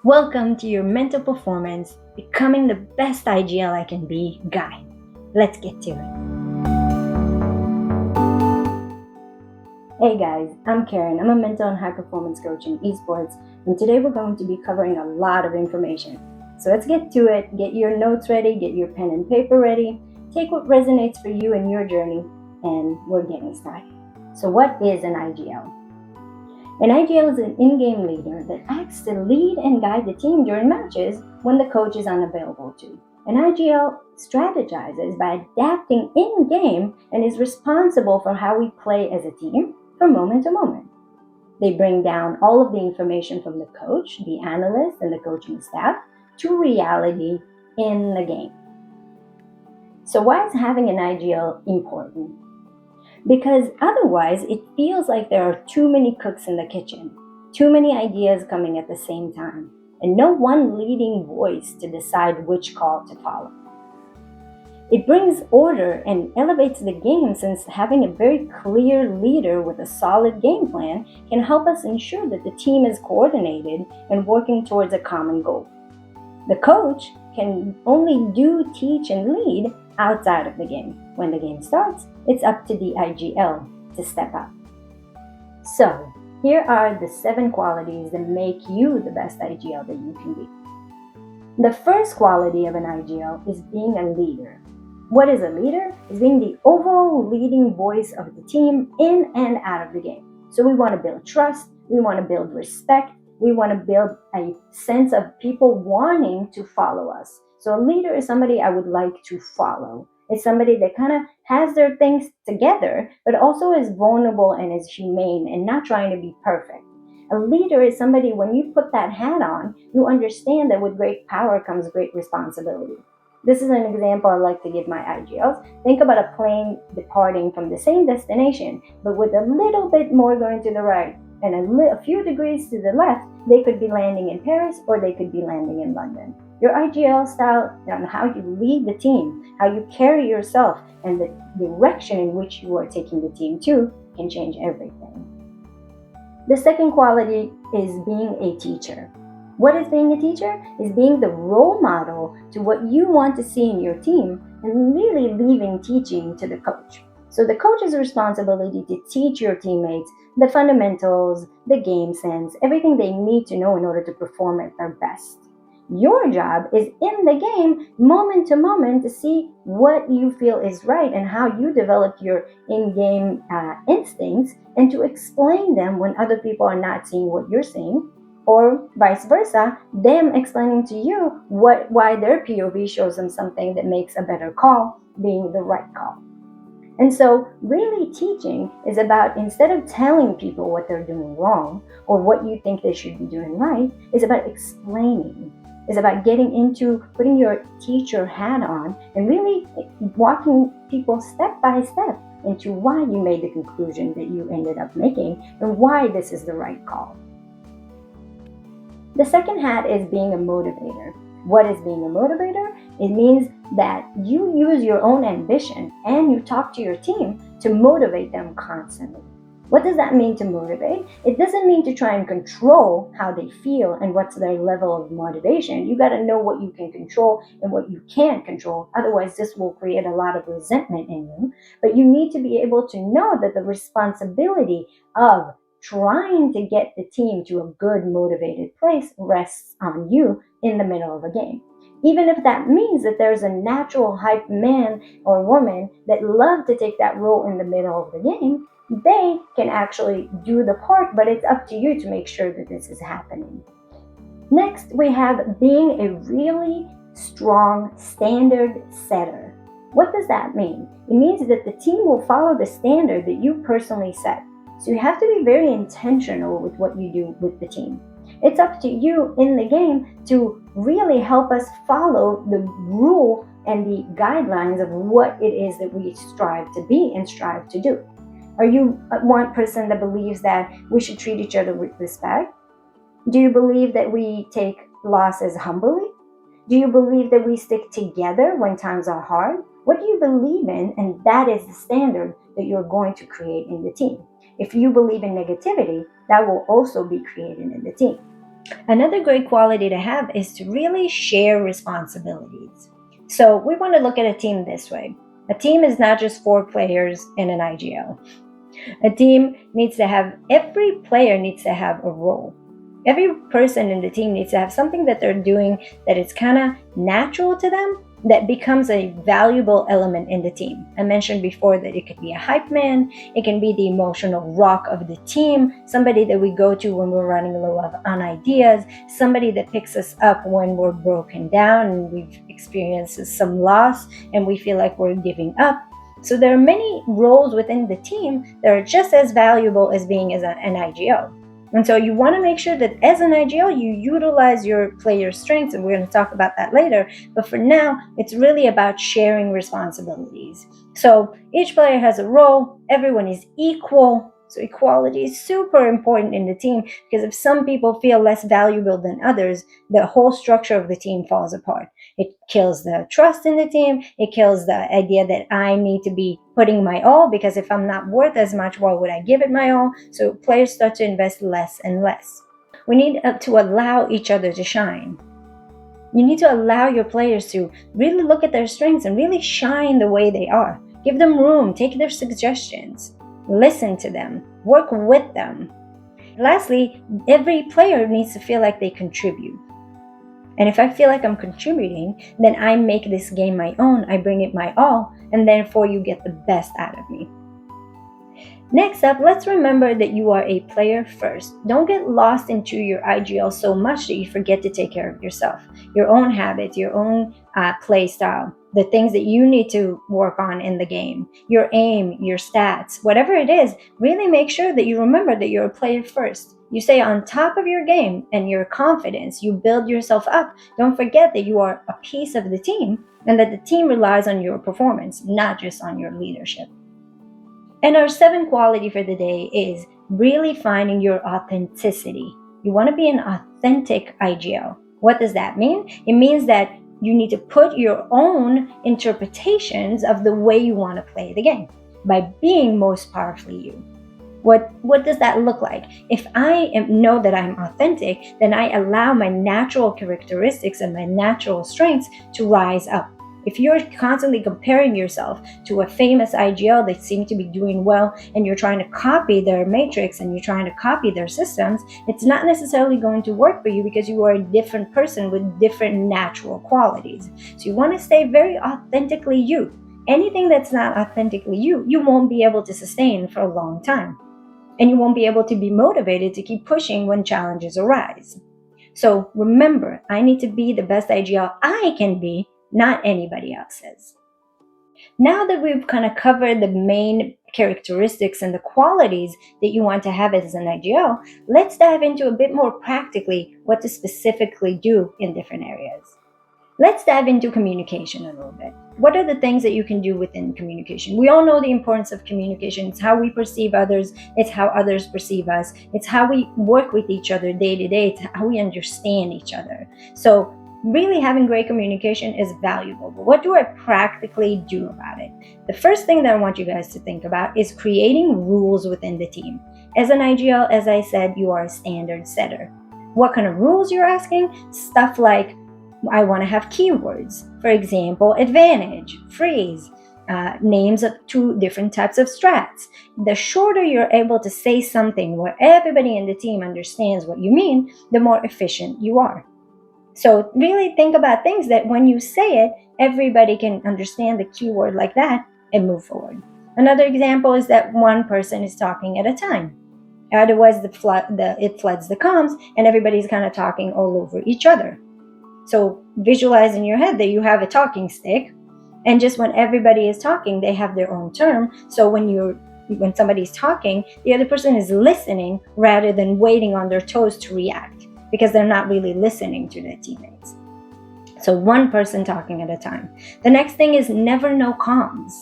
Welcome to your mental performance, becoming the best IGL I can be guide. Let's get to it. Hey guys, I'm Karen. I'm a mental and high performance coach in esports, and today we're going to be covering a lot of information. So let's get to it. Get your notes ready, get your pen and paper ready, take what resonates for you in your journey, and we're getting started. So what is an IGL? An IGL is an in-game leader that acts to lead and guide the team during matches when the coach is unavailable to. An IGL strategizes by adapting in-game and is responsible for how we play as a team from moment to moment. They bring down all of the information from the coach, the analyst, and the coaching staff to reality in the game. So why is having an IGL important? Because otherwise it feels like there are too many cooks in the kitchen, too many ideas coming at the same time, and no one leading voice to decide which call to follow. It brings order and elevates the game, since having a very clear leader with a solid game plan can help us ensure that the team is coordinated and working towards a common goal. The coach can only do, teach, and lead outside of the game. When the game starts, it's up to the IGL to step up. So, here are the 7 qualities that make you the best IGL that you can be. The first quality of an IGL is being a leader. What is a leader? Is being the overall leading voice of the team in and out of the game. So we want to build trust, we want to build respect, we want to build a sense of people wanting to follow us. So a leader is somebody I would like to follow. It's somebody that kind of has their things together, but also is vulnerable and is humane and not trying to be perfect. A leader is somebody, when you put that hat on, you understand that with great power comes great responsibility. This is an example I like to give my IGLs. Think about a plane departing from the same destination, but with a little bit more going to the right and a few degrees to the left. They could be landing in Paris or they could be landing in London. Your IGL style on how you lead the team, how you carry yourself, and the direction in which you are taking the team to can change everything. The second quality is being a teacher. What is being a teacher? Is being the role model to what you want to see in your team and really leaving teaching to the coach. So the coach's responsibility to teach your teammates the fundamentals, the game sense, everything they need to know in order to perform at their best. Your job is in the game, moment to moment, to see what you feel is right and how you develop your in-game instincts, and to explain them when other people are not seeing what you're seeing, or vice versa, them explaining to you why their POV shows them something that makes a better call being the right call. And so really teaching is about, instead of telling people what they're doing wrong or what you think they should be doing right, is about explaining. It's about getting into putting your teacher hat on and really walking people step by step into why you made the conclusion that you ended up making and why this is the right call. The second hat is being a motivator. What is being a motivator? It means that you use your own ambition and you talk to your team to motivate them constantly. What does that mean, to motivate? It doesn't mean to try and control how they feel and what's their level of motivation. You got to know what you can control and what you can't control. Otherwise, this will create a lot of resentment in you. But you need to be able to know that the responsibility of trying to get the team to a good, motivated place rests on you in the middle of a game. Even if that means that there's a natural hype man or woman that love to take that role in the middle of the game, they can actually do the part, but it's up to you to make sure that this is happening. Next, we have being a really strong standard setter. What does that mean? It means that the team will follow the standard that you personally set. So you have to be very intentional with what you do with the team. It's up to you in the game to really help us follow the rule and the guidelines of what it is that we strive to be and strive to do. Are you one person that believes that we should treat each other with respect? Do you believe that we take losses humbly? Do you believe that we stick together when times are hard? What do you believe in? And that is the standard that you're going to create in the team. If you believe in negativity, that will also be created in the team. Another great quality to have is to really share responsibilities. So we want to look at a team this way. A team is not just 4 players in an IGL. A team needs to have, every player needs to have a role. Every person in the team needs to have something that they're doing that is kind of natural to them, that becomes a valuable element in the team. I mentioned before that it could be a hype man, it can be the emotional rock of the team, somebody that we go to when we're running low on ideas, somebody that picks us up when we're broken down and we've experienced some loss and we feel like we're giving up. So there are many roles within the team that are just as valuable as being as an IGL. And so you want to make sure that as an IGL, you utilize your player's strengths, and we're going to talk about that later. But for now, it's really about sharing responsibilities. So each player has a role, everyone is equal. So equality is super important in the team, because if some people feel less valuable than others, the whole structure of the team falls apart. It kills the trust in the team. It kills the idea that I need to be putting my all, because if I'm not worth as much, why would I give it my all? So players start to invest less and less. We need to allow each other to shine. You need to allow your players to really look at their strengths and really shine the way they are. Give them room, take their suggestions, listen to them, work with them. Lastly, every player needs to feel like they contribute. And if I feel like I'm contributing, then I make this game my own, I bring it my all, and therefore you get the best out of me. Next up, let's remember that you are a player first. Don't get lost into your IGL so much that you forget to take care of yourself, your own habits, your own play style, the things that you need to work on in the game, your aim, your stats, whatever it is. Really make sure that you remember that you're a player first. You stay on top of your game and your confidence. You build yourself up. Don't forget that you are a piece of the team and that the team relies on your performance, not just on your leadership. And our 7th quality for the day is really finding your authenticity. You want to be an authentic IGL. What does that mean? It means that you need to put your own interpretations of the way you want to play the game by being most powerfully you. What does that look like? If I know that I'm authentic, then I allow my natural characteristics and my natural strengths to rise up. If you're constantly comparing yourself to a famous IGL that seems to be doing well, and you're trying to copy their matrix and you're trying to copy their systems, it's not necessarily going to work for you, because you are a different person with different natural qualities. So you want to stay very authentically you. Anything that's not authentically you, you won't be able to sustain for a long time. And you won't be able to be motivated to keep pushing when challenges arise. So remember, I need to be the best IGL I can be, not anybody else's. Now that we've kind of covered the main characteristics and the qualities that you want to have as an IGL, let's dive into a bit more practically what to specifically do in different areas. Let's dive into communication a little bit. What are the things that you can do within communication? We all know the importance of communication. It's how we perceive others. It's how others perceive us. It's how we work with each other day to day. It's how we understand each other. So really having great communication is valuable. But what do I practically do about it? The first thing that I want you guys to think about is creating rules within the team. As an IGL, as I said, you are a standard setter. What kind of rules you're asking? Stuff like, I want to have keywords. For example, advantage, freeze, names of 2 different types of strats. The shorter you're able to say something where everybody in the team understands what you mean, the more efficient you are. So really think about things that when you say it, everybody can understand the keyword like that and move forward. Another example is that one person is talking at a time. Otherwise, it floods the comms and everybody's kind of talking all over each other. So visualize in your head that you have a talking stick, and just when everybody is talking, they have their own term. So when somebody's talking, the other person is listening rather than waiting on their toes to react, because they're not really listening to their teammates. So one person talking at a time. The next thing is never no comms.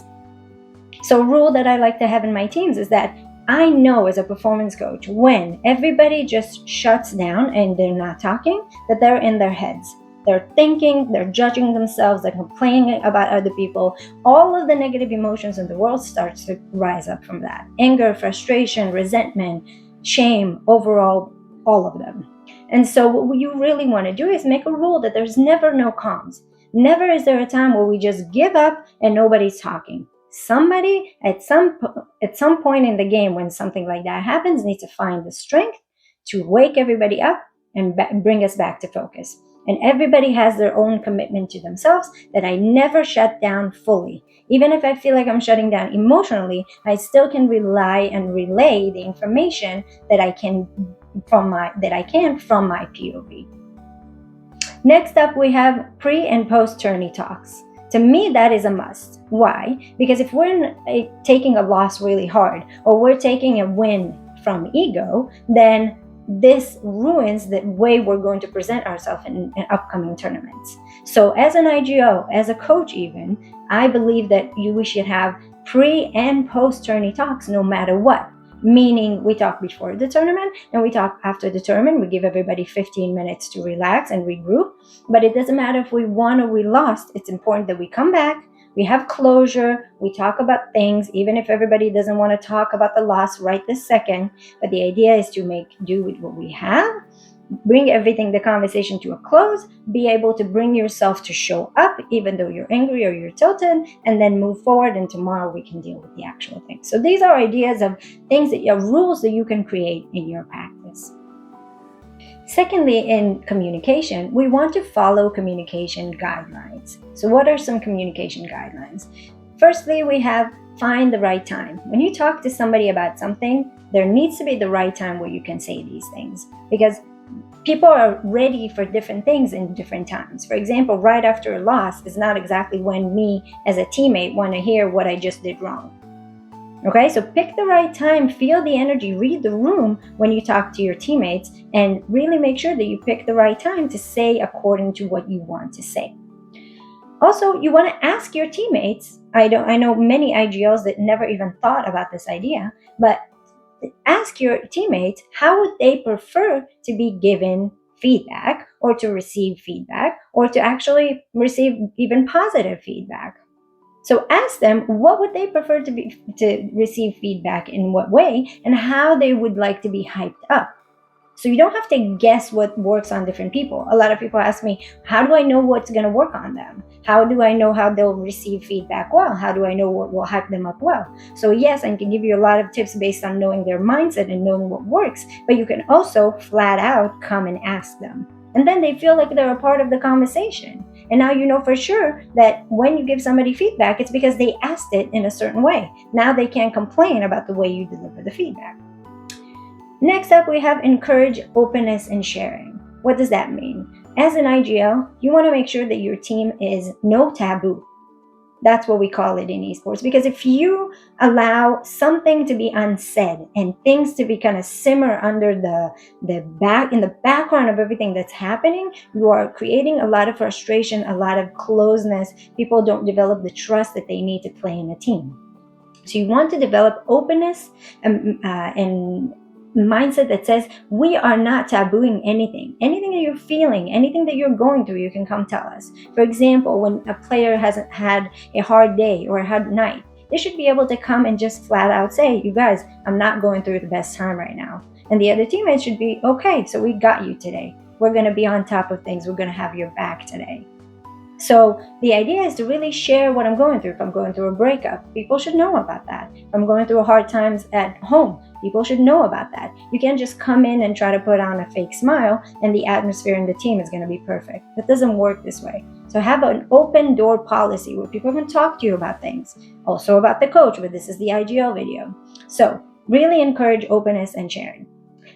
So a rule that I like to have in my teams is that I know as a performance coach, when everybody just shuts down and they're not talking, that they're in their heads. They're thinking, they're judging themselves, they're complaining about other people. All of the negative emotions in the world starts to rise up from that. Anger, frustration, resentment, shame, overall, all of them. And so what you really want to do is make a rule that there's never no comms. Never is there a time where we just give up and nobody's talking. Somebody at some point in the game when something like that happens needs to find the strength to wake everybody up and bring us back to focus. And everybody has their own commitment to themselves that I never shut down fully. Even if I feel like I'm shutting down emotionally, I still can rely and relay the information that I can from my POV. Next up, we have pre and post tourney talks. To me, that is a must. Why? Because if we're taking a loss really hard, or we're taking a win from ego, then this ruins the way we're going to present ourselves in upcoming tournaments. So as an IGL, as a coach even, I believe that we should have pre and post tourney talks no matter what. Meaning we talk before the tournament and we talk after the tournament. We give everybody 15 minutes to relax and regroup. But it doesn't matter if we won or we lost. It's important that we come back, we have closure, we talk about things, even if everybody doesn't want to talk about the loss right this second. But the idea is to make do with what we have, bring the conversation to a close, be able to bring yourself to show up even though you're angry or you're tilted, and then move forward, and tomorrow we can deal with the actual thing. So these are ideas of rules that you can create in your practice. Secondly, in communication, we want to follow communication guidelines. So what are some communication guidelines? Firstly, we have find the right time. When you talk to somebody about something, there needs to be the right time where you can say these things, because people are ready for different things in different times. For example, right after a loss is not exactly when me as a teammate want to hear what I just did wrong. Okay, so pick the right time, feel the energy, read the room when you talk to your teammates, and really make sure that you pick the right time to say according to what you want to say. Also, you want to ask your teammates. I know many IGLs that never even thought about this idea, but ask your teammates how would they prefer to be given feedback, or to receive feedback, or to actually receive even positive feedback. So ask them what would they prefer to receive feedback in what way, and how they would like to be hyped up. So you don't have to guess what works on different people. A lot of people ask me, how do I know what's going to work on them? How do I know how they'll receive feedback well? How do I know what will hype them up well? So yes, I can give you a lot of tips based on knowing their mindset and knowing what works, but you can also flat out come and ask them. And then they feel like they're a part of the conversation. And now you know for sure that when you give somebody feedback, it's because they asked it in a certain way. Now they can't complain about the way you deliver the feedback. Next up, we have encourage openness and sharing. What does that mean? As an IGL, you want to make sure that your team is no taboo. That's what we call it in esports. Because if you allow something to be unsaid and things to be kind of simmer under in the background of everything that's happening, you are creating a lot of frustration, a lot of closeness. People don't develop the trust that they need to play in a team. So you want to develop openness and mindset that says we are not tabooing anything that you're feeling, anything that you're going through, you can come tell us. For example, when a player hasn't had a hard day or a hard night, they should be able to come and just flat out say, you guys, I'm not going through the best time right now. And the other teammates should be, okay, so we got you today, we're going to be on top of things, we're going to have your back today. So the idea is to really share what I'm going through. If I'm going through a breakup, people should know about that. If I'm going through hard times at home, people should know about that. You can't just come in and try to put on a fake smile and the atmosphere in the team is going to be perfect. That doesn't work this way. So have an open door policy where people can talk to you about things. Also about the coach, but this is the IGL video. So really encourage openness and sharing.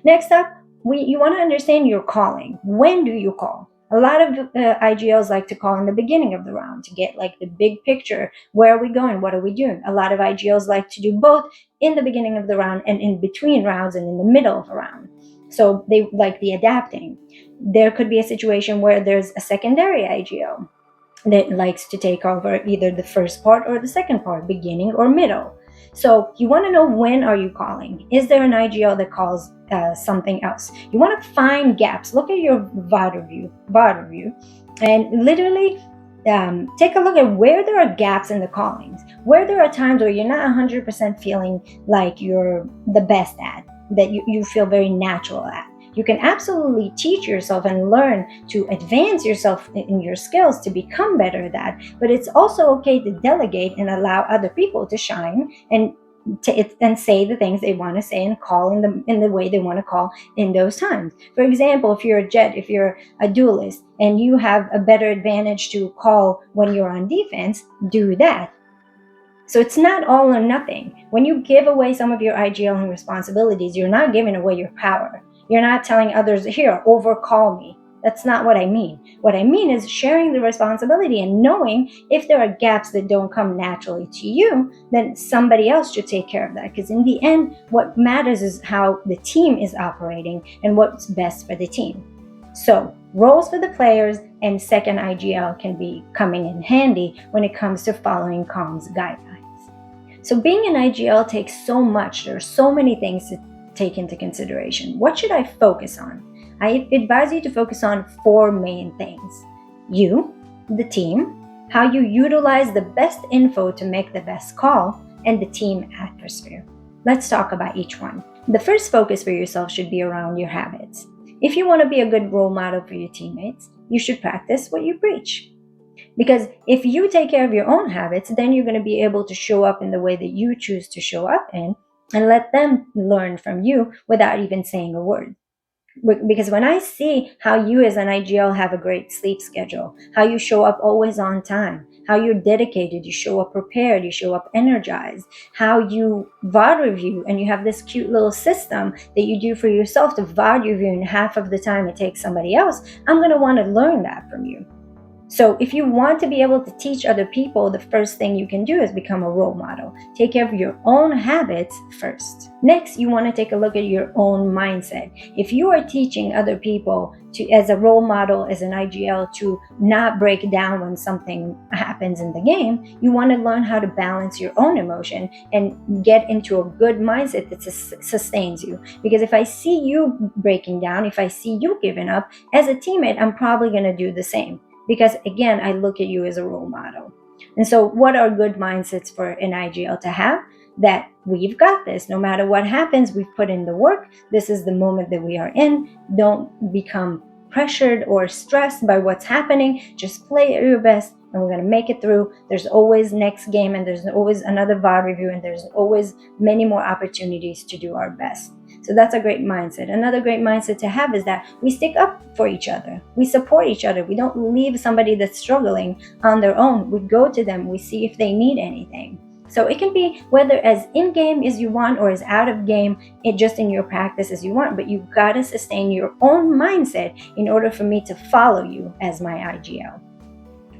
Next up, you want to understand your calling. When do you call? A lot of IGLs like to call in the beginning of the round to get like the big picture. Where are we going? What are we doing? A lot of IGLs like to do both in the beginning of the round and in between rounds and in the middle of a round. So they like the adapting. There could be a situation where there's a secondary IGL that likes to take over either the first part or the second part, beginning or middle. So you want to know, when are you calling? Is there an IGL that calls something else? You want to find gaps. Look at your VOD review, and literally take a look at where there are gaps in the callings, where there are times where you're not 100% feeling like you're the best at, that you feel very natural at. You can absolutely teach yourself and learn to advance yourself in your skills to become better at that. But it's also okay to delegate and allow other people to shine and say the things they want to say and call in the way they want to call in those times. For example, if you're a jet, if you're a duelist, and you have a better advantage to call when you're on defense, do that. So it's not all or nothing. When you give away some of your IGL responsibilities, you're not giving away your power. You're not telling others, here, overcall me. That's not what I mean. What I mean is sharing the responsibility and knowing if there are gaps that don't come naturally to you, then somebody else should take care of that. Because in the end, what matters is how the team is operating and what's best for the team. So roles for the players and second IGL can be coming in handy when it comes to following comms guidelines. So being an IGL takes so much. There are so many things to take into consideration. What should I focus on? I advise you to focus on 4 main things. You, the team, how you utilize the best info to make the best call, and the team atmosphere. Let's talk about each one. The first focus for yourself should be around your habits. If you want to be a good role model for your teammates, you should practice what you preach. Because if you take care of your own habits, then you're going to be able to show up in the way that you choose to show up in and let them learn from you without even saying a word. Because when I see how you as an IGL have a great sleep schedule, how you show up always on time, how you're dedicated, you show up prepared, you show up energized, how you VOD review, and you have this cute little system that you do for yourself to VOD review in half of the time it takes somebody else, I'm going to want to learn that from you. So if you want to be able to teach other people, the first thing you can do is become a role model. Take care of your own habits first. Next, you want to take a look at your own mindset. If you are teaching other people to, as a role model, as an IGL, to not break down when something happens in the game, you want to learn how to balance your own emotion and get into a good mindset that sustains you. Because if I see you breaking down, if I see you giving up, as a teammate, I'm probably going to do the same. Because again, I look at you as a role model. And so what are good mindsets for an IGL to have? That we've got this. No matter what happens, we've put in the work. This is the moment that we are in. Don't become pressured or stressed by what's happening. Just play at your best and we're going to make it through. There's always next game and there's always another VOD review and there's always many more opportunities to do our best. So that's a great mindset. Another great mindset to have is that we stick up for each other. We support each other. We don't leave somebody that's struggling on their own. We go to them. We see if they need anything. So it can be whether as in-game as you want or as out of game, it just in your practice as you want. But you've got to sustain your own mindset in order for me to follow you as my IGL.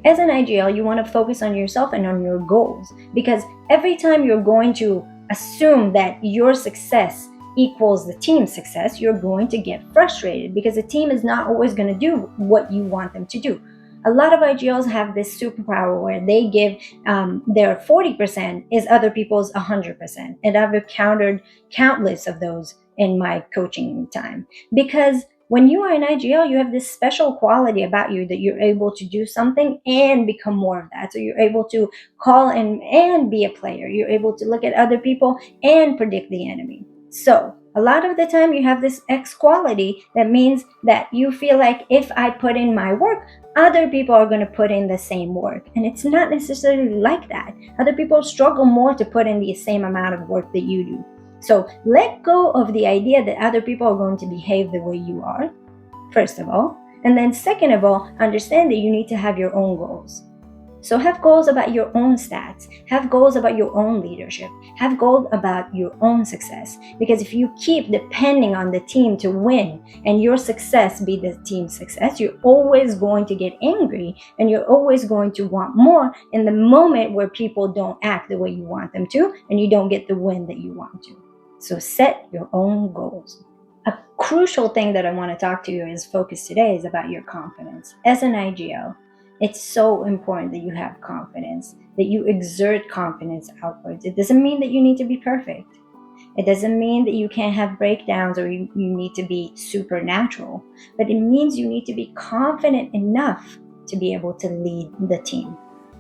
As an IGL, you want to focus on yourself and on your goals. Because every time you're going to assume that your success equals the team's success, you're going to get frustrated because the team is not always going to do what you want them to do. A lot of IGLs have this superpower where they give their 40% is other people's 100%. And I've encountered countless of those in my coaching time. Because when you are an IGL, you have this special quality about you that you're able to do something and become more of that. So you're able to call in and be a player. You're able to look at other people and predict the enemy. So a lot of the time you have this X quality that means that you feel like if I put in my work, other people are going to put in the same work. And it's not necessarily like that. Other people struggle more to put in the same amount of work that you do. So let go of the idea that other people are going to behave the way you are, first of all. And then second of all, understand that you need to have your own goals. So have goals about your own stats, have goals about your own leadership, have goals about your own success. Because if you keep depending on the team to win and your success be the team's success, you're always going to get angry and you're always going to want more in the moment where people don't act the way you want them to and you don't get the win that you want to. So set your own goals. A crucial thing that I want to talk to you is focus today is about your confidence. As an IGL, it's so important that you have confidence, that you exert confidence outwards. It doesn't mean that you need to be perfect. It doesn't mean that you can't have breakdowns or you need to be supernatural, but it means you need to be confident enough to be able to lead the team.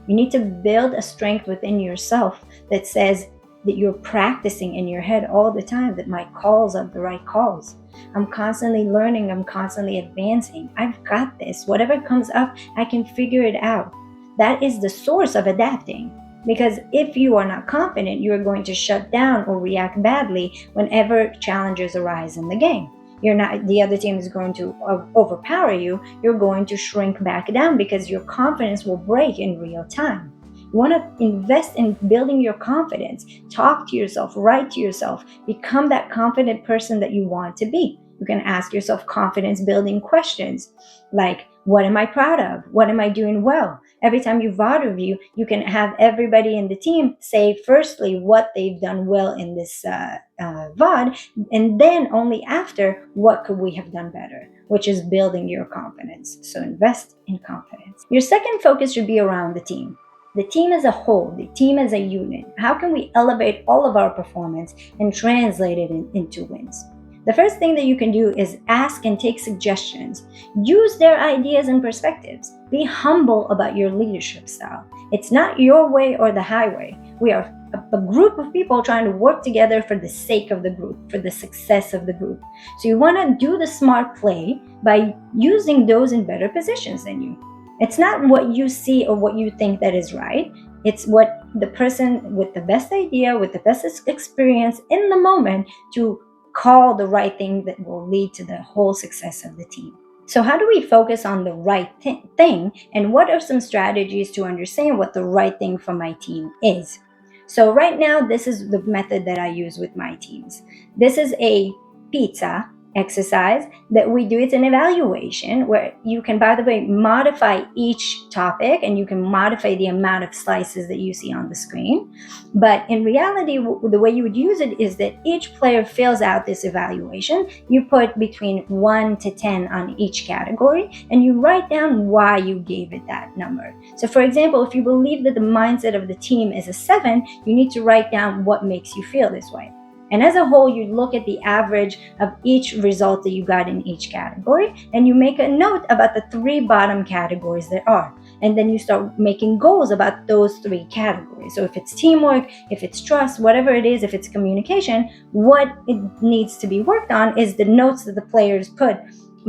You need to build a strength within yourself that says, that you're practicing in your head all the time that my calls are the right calls. I'm constantly learning, I'm constantly advancing. I've got this. Whatever comes up, I can figure it out. That is the source of adapting. Because if you are not confident, you are going to shut down or react badly whenever challenges arise in the game. The other team is going to overpower you. You're going to shrink back down because your confidence will break in real time. You want to invest in building your confidence. Talk to yourself, write to yourself, become that confident person that you want to be. You can ask yourself confidence building questions like, what am I proud of? What am I doing well? Every time you VOD review, you can have everybody in the team say firstly what they've done well in this VOD, and then only after what could we have done better, which is building your confidence. So invest in confidence. Your second focus should be around the team. The team as a whole, the team as a unit. How can we elevate all of our performance and translate it into wins? The first thing that you can do is ask and take suggestions. Use their ideas and perspectives. Be humble about your leadership style. It's not your way or the highway. We are a group of people trying to work together for the sake of the group, for the success of the group. So you want to do the smart play by using those in better positions than you. It's not what you see or what you think that is right. It's what the person with the best idea, with the best experience in the moment to call the right thing that will lead to the whole success of the team. So how do we focus on the right thing, and what are some strategies to understand what the right thing for my team is? So right now, this is the method that I use with my teams. This is a pizza exercise that we do. It's an evaluation where you can, by the way, modify each topic, and you can modify the amount of slices that you see on the screen. But in reality, the way you would use it is that each player fills out this evaluation. You put between 1 to 10 on each category, and you write down why you gave it that number. So for example, if you believe that the mindset of the team is a 7, you need to write down what makes you feel this way. And as a whole, you look at the average of each result that you got in each category, and you make a note about the 3 bottom categories there are. And then you start making goals about those 3 categories. So if it's teamwork, if it's trust, whatever it is, if it's communication, what it needs to be worked on is the notes that the players put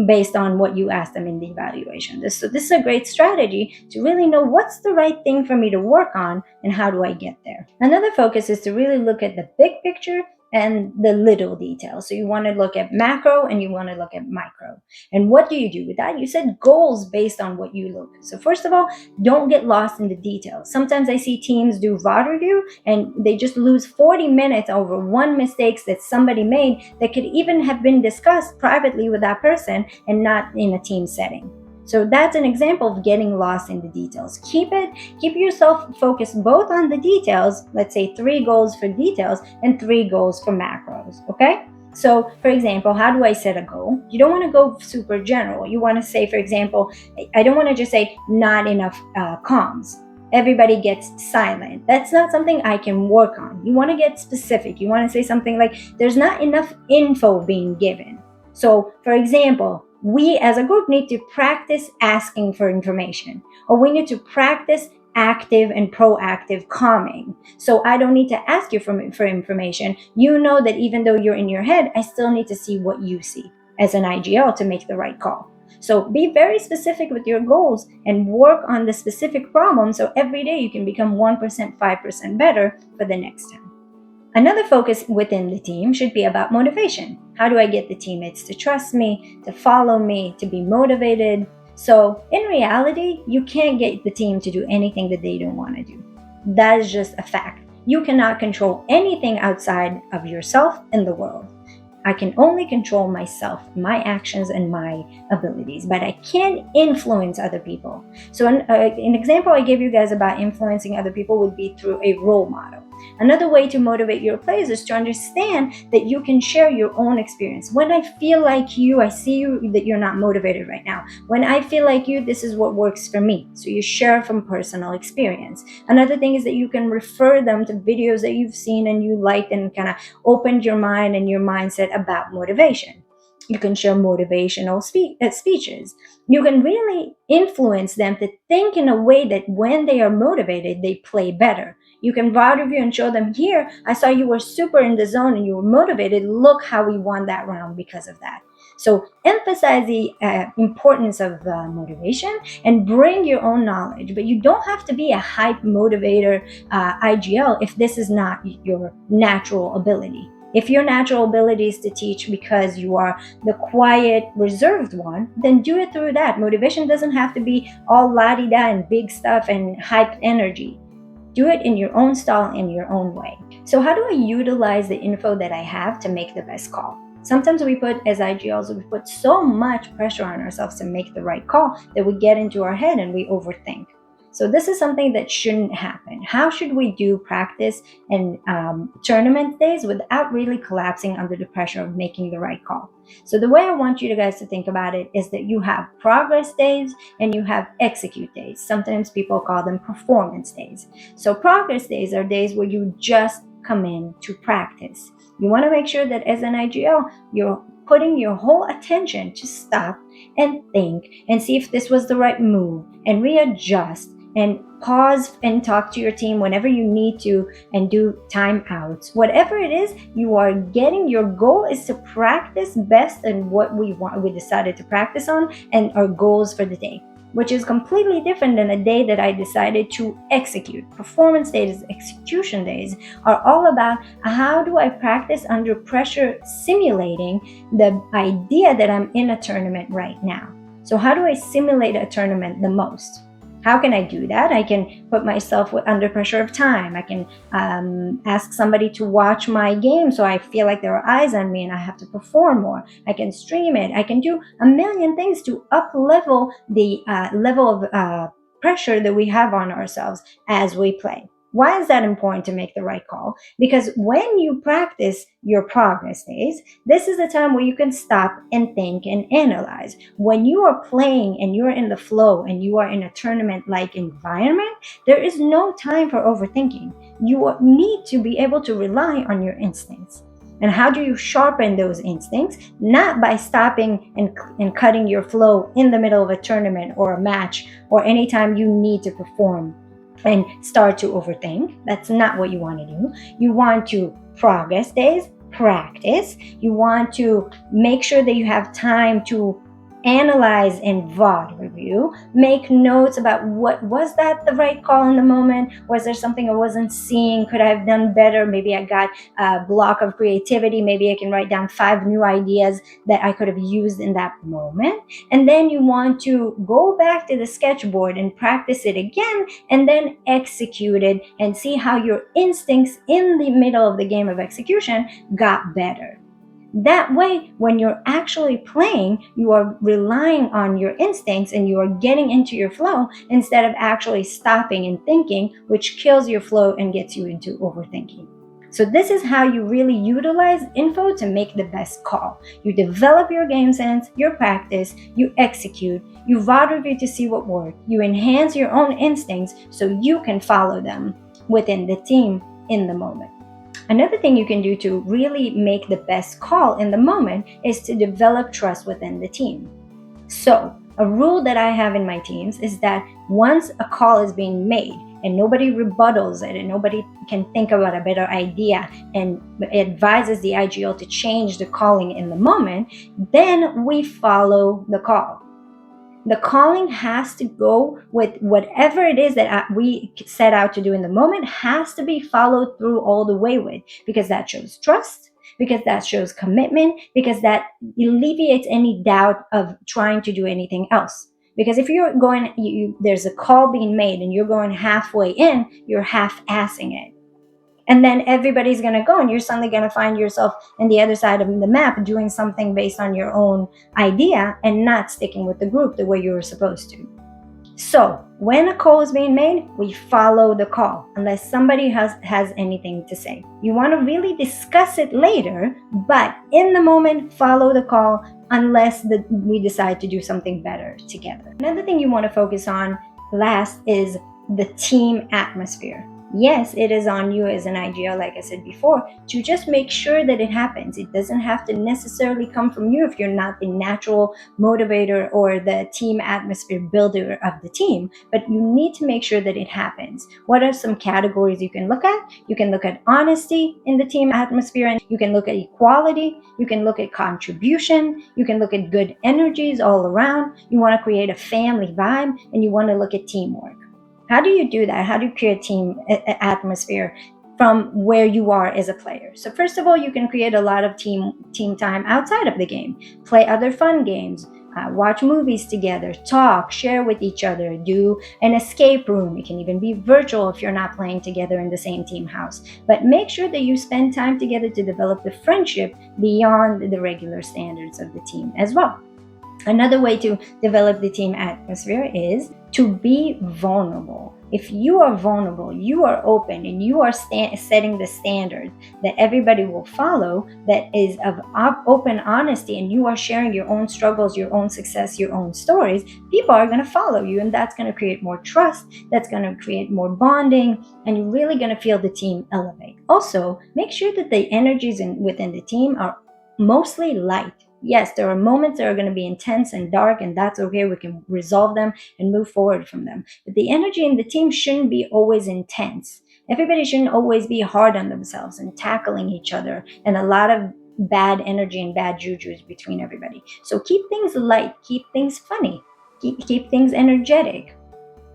based on what you asked them in the evaluation. So this is a great strategy to really know what's the right thing for me to work on and how do I get there. Another focus is to really look at the big picture and the little details. So you want to look at macro and you want to look at micro. And what do you do with that? You set goals based on what you look. So first of all, don't get lost in the details. Sometimes I see teams do VOD review and they just lose 40 minutes over one mistake that somebody made that could even have been discussed privately with that person and not in a team setting. So that's an example of getting lost in the details. Keep yourself focused both on the details, let's say 3 goals for details and 3 goals for macros, okay? So for example, how do I set a goal? You don't want to go super general. You want to say, for example, I don't want to just say not enough comms. Everybody gets silent. That's not something I can work on. You want to get specific. You want to say something like, there's not enough info being given. So for example, we as a group need to practice asking for information, or we need to practice active and proactive calming. So I don't need to ask you for information. You know that even though you're in your head, I still need to see what you see as an IGL to make the right call. So be very specific with your goals and work on the specific problem so every day you can become 1%, 5% better for the next time. Another focus within the team should be about motivation. How do I get the teammates to trust me, to follow me, to be motivated? So in reality, you can't get the team to do anything that they don't want to do. That is just a fact. You cannot control anything outside of yourself and the world. I can only control myself, my actions, and my abilities, but I can't influence other people. So an example I gave you guys about influencing other people would be through a role model. Another way to motivate your players is to understand that you can share your own experience. When I feel like you, I see you that you're not motivated right now. When I feel like you, this is what works for me. So you share from personal experience. Another thing is that you can refer them to videos that you've seen and you liked and kind of opened your mind and your mindset about motivation. You can share motivational speeches. You can really influence them to think in a way that when they are motivated, they play better. You can VOD review and show them, here, I saw you were super in the zone and you were motivated. Look how we won that round because of that. So emphasize the importance of motivation and bring your own knowledge. But you don't have to be a hype motivator IGL if this is not your natural ability. If your natural ability is to teach because you are the quiet, reserved one, then do it through that. Motivation doesn't have to be all la-di-da and big stuff and hype energy. Do it in your own style, in your own way. So how do I utilize the info that I have to make the best call? Sometimes we put, as IGLs, we put so much pressure on ourselves to make the right call that we get into our head and we overthink. So this is something that shouldn't happen. How should we do practice and tournament days without really collapsing under the pressure of making the right call? So the way I want you guys to think about it is that you have progress days and you have execute days. Sometimes people call them performance days. So progress days are days where you just come in to practice. You want to make sure that as an IGL, you're putting your whole attention to stop and think and see if this was the right move and readjust and pause and talk to your team whenever you need to and do timeouts. Whatever it is, you are getting, your goal is to practice best in what we decided to practice on and our goals for the day, which is completely different than a day that I decided to execute. Performance days, execution days are all about how do I practice under pressure, simulating the idea that I'm in a tournament right now. So how do I simulate a tournament the most? How can I do that? I can put myself under pressure of time. I can ask somebody to watch my game so I feel like there are eyes on me and I have to perform more. I can stream it. I can do a million things to up-level the level of pressure that we have on ourselves as we play. Why is that important to make the right call? Because when you practice your progress days, this is the time where you can stop and think and analyze. When you are playing and you're in the flow and you are in a tournament-like environment, there is no time for overthinking. You need to be able to rely on your instincts. And how do you sharpen those instincts? Not by stopping and cutting your flow in the middle of a tournament or a match or anytime you need to perform and start to overthink. That's not what you want to do. You want to progress days, practice. You want to make sure that you have time to analyze and VOD review, make notes about what was that the right call in the moment? Was there something I wasn't seeing? Could I have done better? Maybe I got a block of creativity. Maybe I can write down 5 new ideas that I could have used in that moment. And then you want to go back to the sketchboard and practice it again and then execute it and see how your instincts in the middle of the game of execution got better. That way, when you're actually playing, you are relying on your instincts and you are getting into your flow instead of actually stopping and thinking, which kills your flow and gets you into overthinking. So this is how you really utilize info to make the best call. You develop your game sense, your practice, you execute, you VOD review to see what worked, you enhance your own instincts so you can follow them within the team in the moment. Another thing you can do to really make the best call in the moment is to develop trust within the team. So a rule that I have in my teams is that once a call is being made and nobody rebuttals it and nobody can think about a better idea and advises the IGL to change the calling in the moment, then we follow the call. The calling has to go with whatever it is that we set out to do in the moment, has to be followed through all the way with, because that shows trust, because that shows commitment, because that alleviates any doubt of trying to do anything else. Because if you're going, there's a call being made and you're going halfway in, you're half-assing it. And then everybody's going to go and you're suddenly going to find yourself on the other side of the map doing something based on your own idea and not sticking with the group the way you were supposed to. So when a call is being made, we follow the call unless somebody has anything to say. You want to really discuss it later, but in the moment, follow the call unless we decide to do something better together. Another thing you want to focus on last is the team atmosphere. Yes, it is on you as an IGL, like I said before, to just make sure that it happens. It doesn't have to necessarily come from you if you're not the natural motivator or the team atmosphere builder of the team, but you need to make sure that it happens. What are some categories you can look at? You can look at honesty in the team atmosphere, and you can look at equality, you can look at contribution, you can look at good energies all around. You want to create a family vibe, and you want to look at teamwork. How do you do that? How do you create team atmosphere from where you are as a player? So first of all, you can create a lot of team time outside of the game. Play other fun games, watch movies together, talk, share with each other, do an escape room. It can even be virtual if you're not playing together in the same team house. But make sure that you spend time together to develop the friendship beyond the regular standards of the team as well. Another way to develop the team atmosphere is to be vulnerable. If you are vulnerable, you are open, and you are setting the standard that everybody will follow, that is of open honesty, and you are sharing your own struggles, your own success, your own stories, people are going to follow you, and that's going to create more trust, that's going to create more bonding, and you're really going to feel the team elevate. Also, make sure that the energies within the team are mostly light. Yes, there are moments that are going to be intense and dark, and that's okay. We can resolve them and move forward from them. But the energy in the team shouldn't be always intense. Everybody shouldn't always be hard on themselves and tackling each other, and a lot of bad energy and bad juju between everybody. So keep things light, keep things funny, keep things energetic.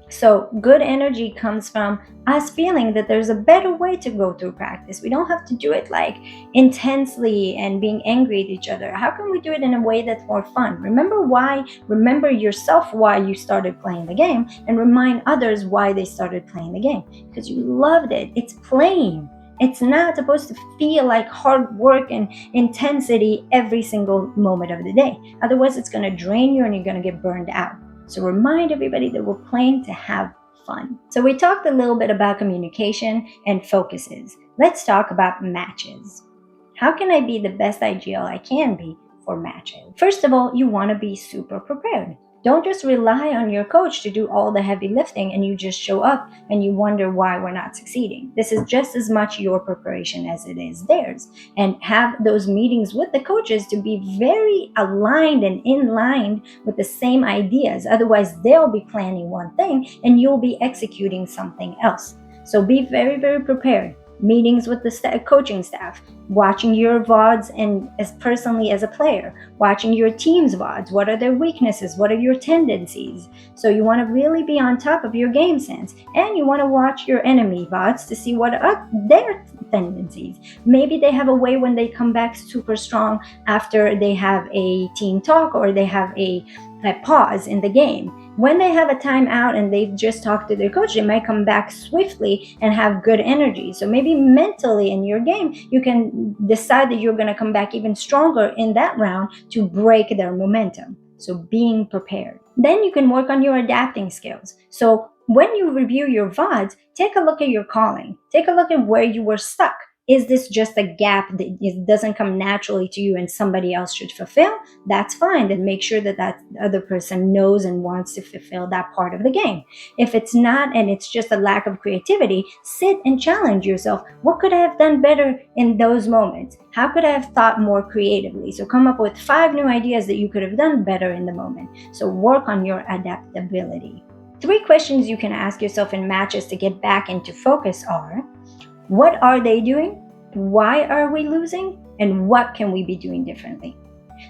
So good energy comes from us feeling that there's a better way to go through practice. We don't have to do it like intensely and being angry at each other. How can we do it in a way that's more fun? Remember yourself why you started playing the game, and remind others why they started playing the game. Because you loved it. It's playing. It's not supposed to feel like hard work and intensity every single moment of the day. Otherwise, it's going to drain you and you're going to get burned out. So remind everybody that we're playing to have fun. So we talked a little bit about communication and focuses. Let's talk about matches. How can I be the best IGL I can be for matches? First of all, you want to be super prepared. Don't just rely on your coach to do all the heavy lifting and you just show up and you wonder why we're not succeeding. This is just as much your preparation as it is theirs. And have those meetings with the coaches to be very aligned and in line with the same ideas. Otherwise, they'll be planning one thing and you'll be executing something else. So be very, very prepared. Meetings with the coaching staff, watching your VODs, and as personally as a player, watching your team's VODs. What are their weaknesses? What are your tendencies? So you want to really be on top of your game sense, and you want to watch your enemy VODs to see what are their tendencies. Maybe they have a way when they come back super strong after they have a team talk or they have a pause in the game. When they have a timeout and they've just talked to their coach, they might come back swiftly and have good energy. So maybe mentally in your game, you can decide that you're going to come back even stronger in that round to break their momentum. So being prepared. Then you can work on your adapting skills. So when you review your VODs, take a look at your calling. Take a look at where you were stuck. Is this just a gap that doesn't come naturally to you and somebody else should fulfill? That's fine. Then make sure that that other person knows and wants to fulfill that part of the game. If it's not and it's just a lack of creativity, sit and challenge yourself. What could I have done better in those moments? How could I have thought more creatively? So come up with 5 new ideas that you could have done better in the moment. So work on your adaptability. 3 questions you can ask yourself in matches to get back into focus are: what are they doing? Why are we losing? And what can we be doing differently?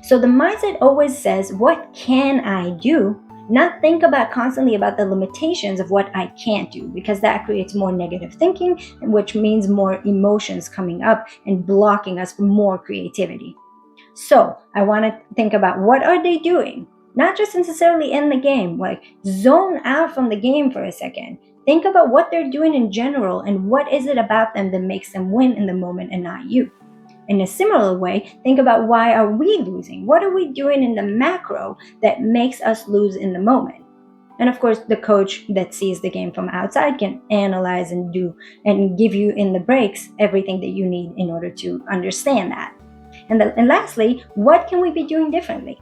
So the mindset always says, what can I do? Not think about constantly about the limitations of what I can't do, because that creates more negative thinking, which means more emotions coming up and blocking us from more creativity. So I want to think about what are they doing? Not just necessarily in the game, like zone out from the game for a second. Think about what they're doing in general and what is it about them that makes them win in the moment and not you. In a similar way, think about why are we losing? What are we doing in the macro that makes us lose in the moment? And of course, the coach that sees the game from outside can analyze and do and give you in the breaks everything that you need in order to understand that. And lastly, what can we be doing differently?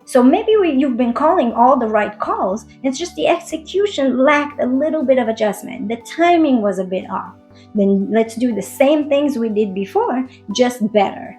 So maybe you've been calling all the right calls. It's just the execution lacked a little bit of adjustment. The timing was a bit off. Then let's do the same things we did before, just better.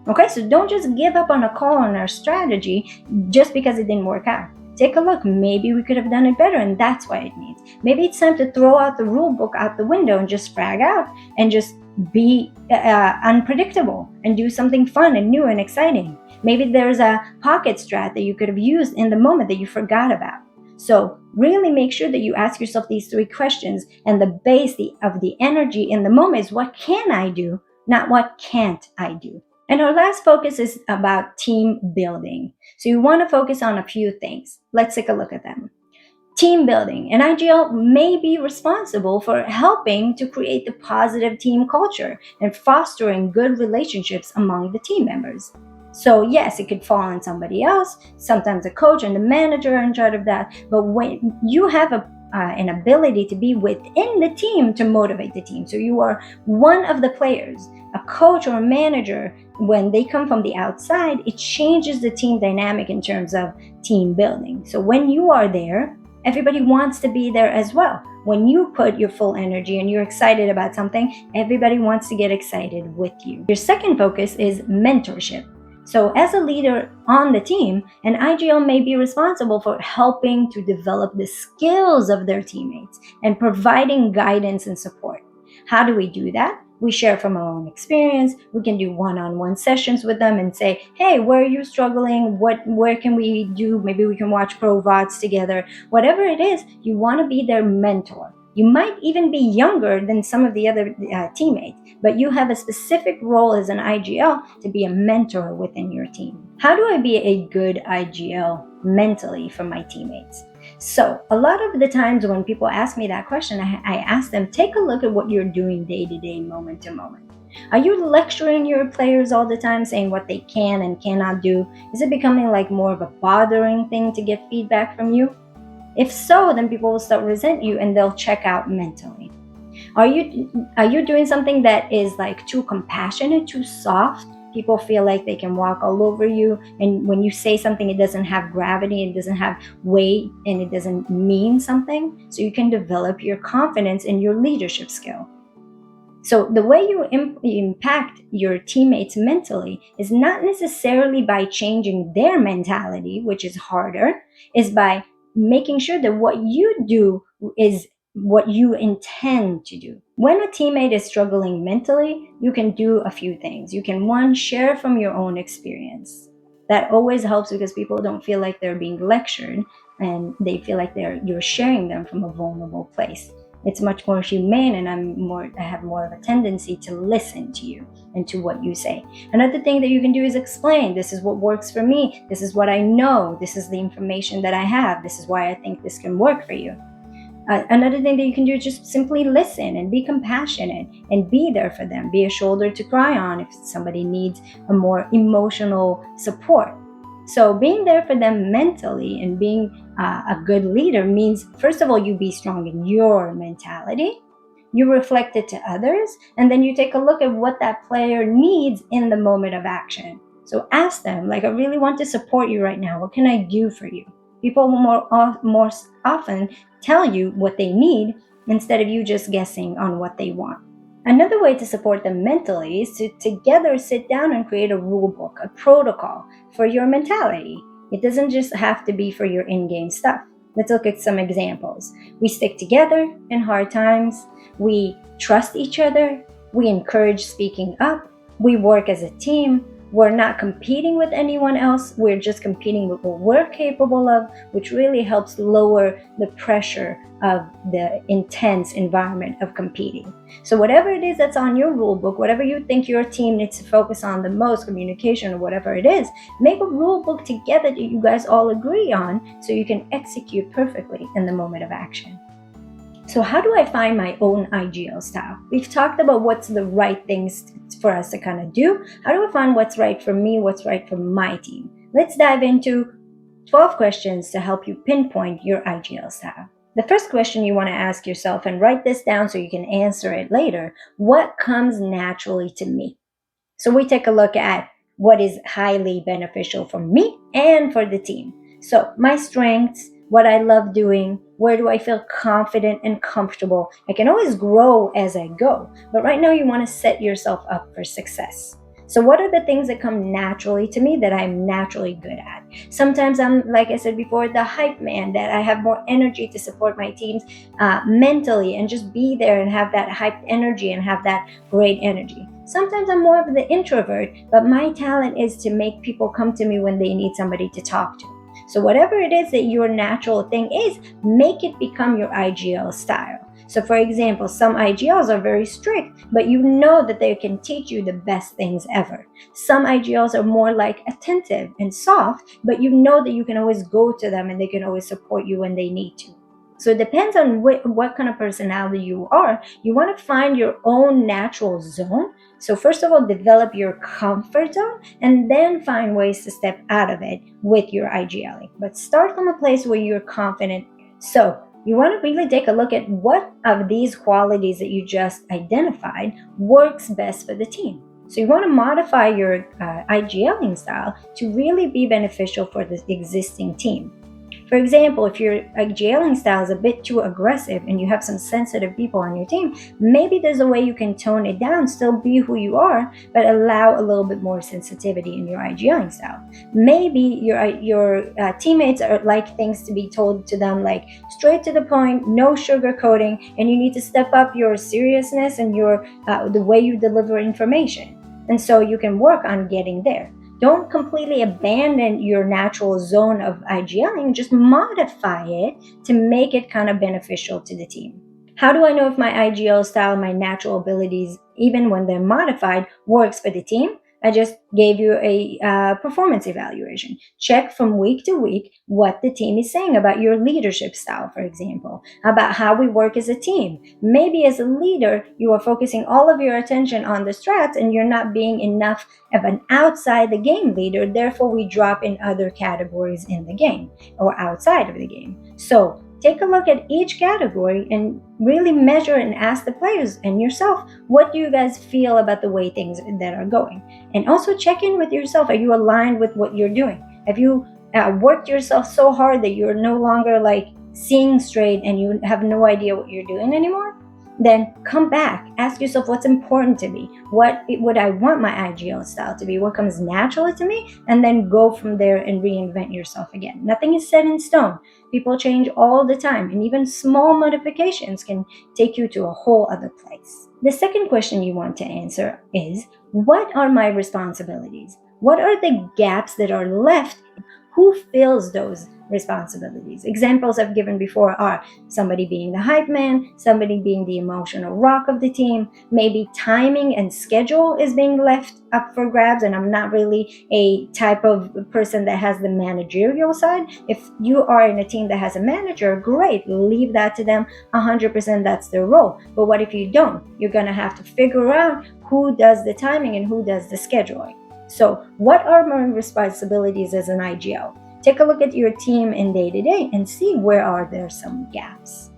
Okay, so don't just give up on a call on our strategy just because it didn't work out. Take a look. Maybe we could have done it better, and that's why it needs. Maybe it's time to throw out the rule book out the window and just frag out and just be unpredictable and do something fun and new and exciting. Maybe there's a pocket strat that you could have used in the moment that you forgot about. So really make sure that you ask yourself these 3 questions, and the base of the energy in the moment is what can I do, not what can't I do. And our last focus is about team building. So you want to focus on a few things. Let's take a look at them. Team building. An IGL may be responsible for helping to create the positive team culture and fostering good relationships among the team members. So yes, it could fall on somebody else. Sometimes a coach and the manager are in charge of that. But when you have an ability to be within the team to motivate the team, so you are one of the players, a coach or a manager, when they come from the outside, it changes the team dynamic in terms of team building. So when you are there, everybody wants to be there as well. When you put your full energy and you're excited about something, everybody wants to get excited with you. Your second focus is mentorship. So as a leader on the team, an IGL may be responsible for helping to develop the skills of their teammates and providing guidance and support. How do we do that? We share from our own experience. We can do one-on-one sessions with them and say, hey, where are you struggling? Where can we do? Maybe we can watch pro VODs together. Whatever it is, you want to be their mentor. You might even be younger than some of the other teammates, but you have a specific role as an IGL to be a mentor within your team. How do I be a good IGL mentally for my teammates? So a lot of the times when people ask me that question, I ask them, take a look at what you're doing day to day, moment to moment. Are you lecturing your players all the time, saying what they can and cannot do? Is it becoming like more of a bothering thing to get feedback from you? If so, then people will start resent you and they'll check out mentally. Are you doing something that is like too compassionate, too soft? People feel like they can walk all over you, and when you say something, it doesn't have gravity, it doesn't have weight, and it doesn't mean something. So you can develop your confidence in your leadership skill. So the way you impact your teammates mentally is not necessarily by changing their mentality, which is harder, is by making sure that what you do is what you intend to do. When a teammate is struggling mentally, you can do a few things. You can, one, share from your own experience. That always helps because people don't feel like they're being lectured and they feel like you're sharing them from a vulnerable place. It's much more humane, and I have more of a tendency to listen to you and to what you say. Another thing that you can do is explain. This is what works for me. This is what I know. This is the information that I have. This is why I think this can work for you. Another thing that you can do is just simply listen and be compassionate and be there for them. Be a shoulder to cry on if somebody needs a more emotional support. So being there for them mentally and being a good leader means, first of all, you be strong in your mentality, you reflect it to others, and then you take a look at what that player needs in the moment of action. So ask them, like, I really want to support you right now. What can I do for you? People will more often tell you what they need instead of you just guessing on what they want. Another way to support them mentally is to together sit down and create a rule book, a protocol for your mentality. It doesn't just have to be for your in-game stuff. Let's look at some examples. We stick together in hard times. We trust each other. We encourage speaking up. We work as a team. We're not competing with anyone else. We're just competing with what we're capable of, which really helps lower the pressure of the intense environment of competing. So whatever it is that's on your rule book, whatever you think your team needs to focus on the most, communication or whatever it is, make a rule book together that you guys all agree on so you can execute perfectly in the moment of action. So how do I find my own IGL style? We've talked about what's the right things for us to kind of do. How do I find what's right for me, what's right for my team? Let's dive into 12 questions to help you pinpoint your IGL style. The first question you want to ask yourself, and write this down so you can answer it later, what comes naturally to me? So we take a look at what is highly beneficial for me and for the team. So my strengths, what I love doing, where do I feel confident and comfortable. I can always grow as I go, but right now you want to set yourself up for success. So what are the things that come naturally to me that I'm naturally good at? Sometimes I'm, like I said before, the hype man, that I have more energy to support my teams mentally and just be there and have that hyped energy and have that great energy. Sometimes I'm more of the introvert, but my talent is to make people come to me when they need somebody to talk to. So whatever it is that your natural thing is, make it become your IGL style. So for example, some IGLs are very strict, but you know that they can teach you the best things ever. Some IGLs are more like attentive and soft, but you know that you can always go to them and they can always support you when they need to. So it depends on what kind of personality you are. You want to find your own natural zone. So first of all, develop your comfort zone and then find ways to step out of it with your IGLing. But start from a place where you're confident. So you want to really take a look at what of these qualities that you just identified works best for the team. So you want to modify your IGLing style to really be beneficial for the existing team. For example, if your IGLing style is a bit too aggressive and you have some sensitive people on your team, maybe there's a way you can tone it down, still be who you are, but allow a little bit more sensitivity in your IGLing style. Maybe your teammates are like things to be told to them like straight to the point, no sugarcoating, and you need to step up your seriousness and your the way you deliver information. And so you can work on getting there. Don't completely abandon your natural zone of IGLing, just modify it to make it kind of beneficial to the team. How do I know if my IGL style, my natural abilities, even when they're modified, works for the team? I just gave you a performance evaluation. Check from week to week what the team is saying about your leadership style, for example, about how we work as a team. Maybe as a leader, you are focusing all of your attention on the strats and you're not being enough of an outside the game leader. Therefore, we drop in other categories in the game or outside of the game. So take a look at each category and really measure and ask the players and yourself, what do you guys feel about the way things that are going? And also check in with yourself. Are you aligned with what you're doing? Have you worked yourself so hard that you're no longer like seeing straight and you have no idea what you're doing anymore? Then come back, ask yourself what's important to me. What would I want my IGL style to be? What comes naturally to me? And then go from there and reinvent yourself again. Nothing is set in stone. People change all the time, and even small modifications can take you to a whole other place. The second question you want to answer is, what are my responsibilities? What are the gaps that are left? Who fills those responsibilities? Examples I've given before are somebody being the hype man, somebody being the emotional rock of the team, maybe timing and schedule is being left up for grabs, and I'm not really a type of person that has the managerial side. If you are in a team that has a manager, great, leave that to them 100%, that's their role. But what if you don't? You're going to have to figure out who does the timing and who does the scheduling. So what are my responsibilities as an IGL? Take a look at your team in day-to-day and see where are there some gaps.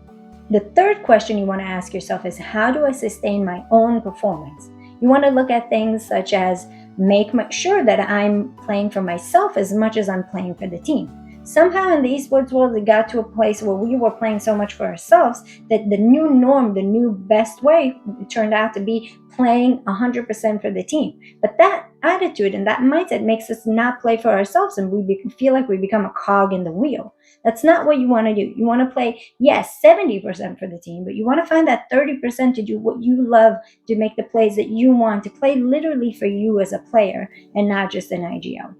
The third question you want to ask yourself is, how do I sustain my own performance? You want to look at things such as make sure that I'm playing for myself as much as I'm playing for the team. Somehow in the esports world, it got to a place where we were playing so much for ourselves that the new norm, the new best way turned out to be playing 100% for the team. But that attitude and that mindset makes us not play for ourselves, and we feel like we become a cog in the wheel. That's not what you want to do. You want to play, yes, 70% for the team, but you want to find that 30% to do what you love, to make the plays that you want, to play literally for you as a player and not just an IGL.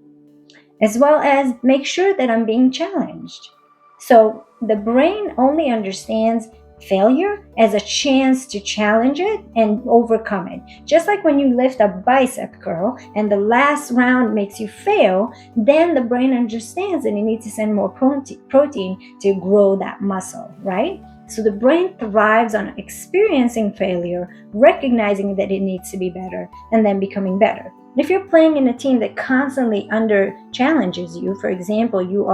As well as make sure that I'm being challenged. So the brain only understands failure as a chance to challenge it and overcome it. Just like when you lift a bicep curl and the last round makes you fail, then the brain understands that it needs to send more protein to grow that muscle, right? So the brain thrives on experiencing failure, recognizing that it needs to be better, and then becoming better. If you're playing in a team that constantly under challenges you, for example, you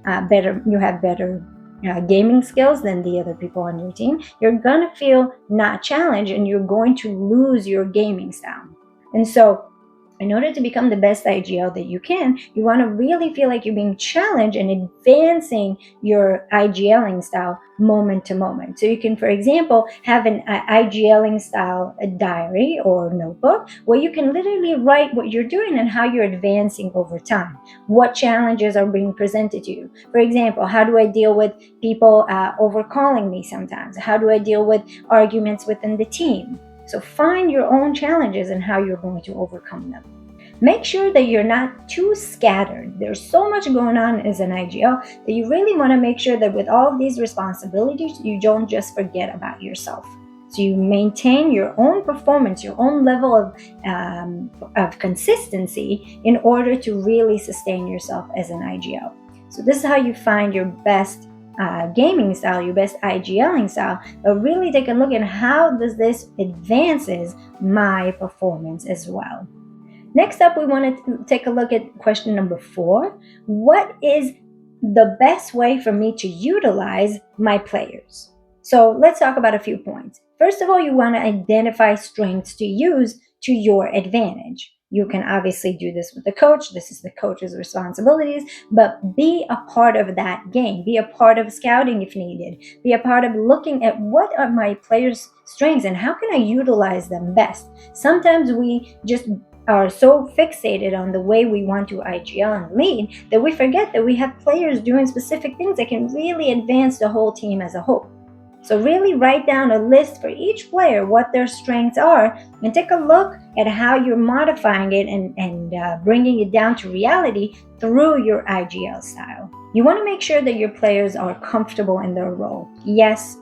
have better gaming skills than the other people on your team, you're going to feel not challenged and you're going to lose your gaming style. And so In order to become the best IGL that you can, you want to really feel like you're being challenged and advancing your IGLing style moment to moment. So you can, for example, have an IGLing style a diary or notebook where you can literally write what you're doing and how you're advancing over time. What challenges are being presented to you? For example, how do I deal with people overcalling me sometimes? How do I deal with arguments within the team? So find your own challenges and how you're going to overcome them. Make sure that you're not too scattered. There's so much going on as an IGL that you really want to make sure that with all of these responsibilities, you don't just forget about yourself. So you maintain your own performance, your own level of consistency in order to really sustain yourself as an IGL. So this is how you find your best gaming style, your best IGLing style, but really take a look at how does this advances my performance as well. Next up, we want to take a look at question number 4. What is the best way for me to utilize my players? So let's talk about a few points. First of all, you want to identify strengths to use to your advantage. You can obviously do this with the coach. This is the coach's responsibilities, but be a part of that game. Be a part of scouting if needed. Be a part of looking at what are my players' strengths and how can I utilize them best. Sometimes we just are so fixated on the way we want to IGL and lead that we forget that we have players doing specific things that can really advance the whole team as a whole. So really write down a list for each player, what their strengths are, and take a look at how you're modifying it and bringing it down to reality through your IGL style. You want to make sure that your players are comfortable in their role. Yes,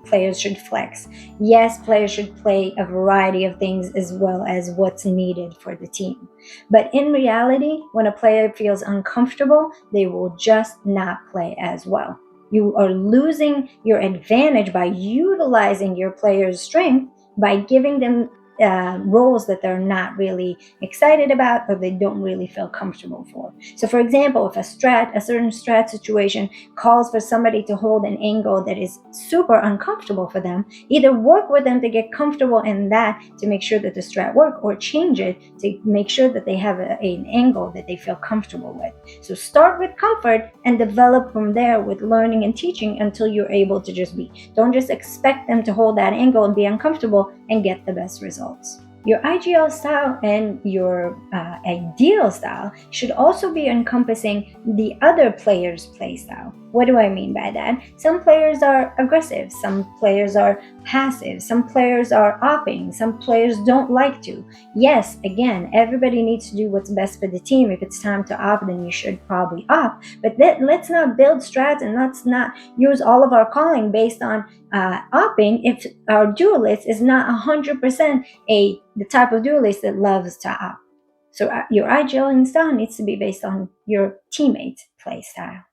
players should flex. Yes, players should play a variety of things as well as what's needed for the team. But in reality, when a player feels uncomfortable, they will just not play as well. You are losing your advantage by utilizing your player's strength by giving them roles that they're not really excited about or they don't really feel comfortable for. So for example, if a certain strat situation calls for somebody to hold an angle that is super uncomfortable for them, either work with them to get comfortable in that to make sure that the strat work, or change it to make sure that they have an angle that they feel comfortable with. So start with comfort and develop from there with learning and teaching until you're able to just be. Don't just expect them to hold that angle and be uncomfortable and get the best results. Your IGL style and your ideal style should also be encompassing the other player's play style. What do I mean by that? Some players are aggressive, some players are passive, some players are opping, some players don't like to. Yes, again, everybody needs to do what's best for the team. If it's time to opt, then you should probably opt. But let's not build strats and let's not use all of our calling based on opping if our duelist is not 100% the type of duelist that loves to opt. So your IGLing style needs to be based on your teammate's play style.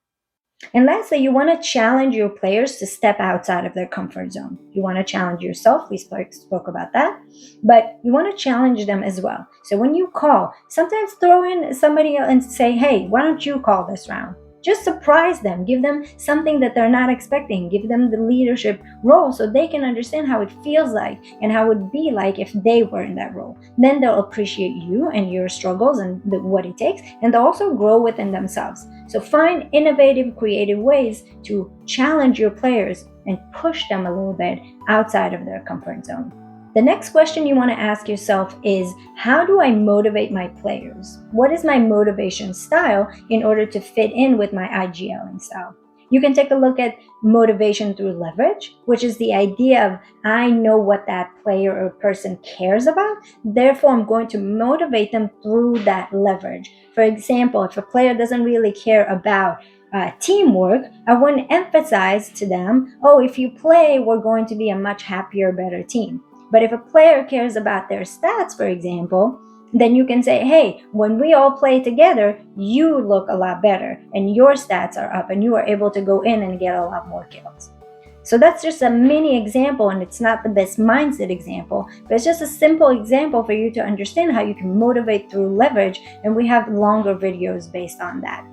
And lastly, you want to challenge your players to step outside of their comfort zone. You want to challenge yourself. We spoke about that. But you want to challenge them as well. So when you call, sometimes throw in somebody else and say, hey, why don't you call this round? Just surprise them. Give them something that they're not expecting. Give them the leadership role so they can understand how it feels like and how it would be like if they were in that role. Then they'll appreciate you and your struggles and what it takes, and they'll also grow within themselves. So find innovative, creative ways to challenge your players and push them a little bit outside of their comfort zone. The next question you want to ask yourself is, how do I motivate my players? What is my motivation style in order to fit in with my IGLing style? You can take a look at motivation through leverage, which is the idea of I know what that player or person cares about, therefore I'm going to motivate them through that leverage. For example, if a player doesn't really care about teamwork, I wouldn't emphasize to them, oh, if you play, we're going to be a much happier, better team. But if a player cares about their stats, for example, then you can say, hey, when we all play together, you look a lot better and your stats are up and you are able to go in and get a lot more kills. So that's just a mini example, and it's not the best mindset example, but it's just a simple example for you to understand how you can motivate through leverage, and we have longer videos based on that.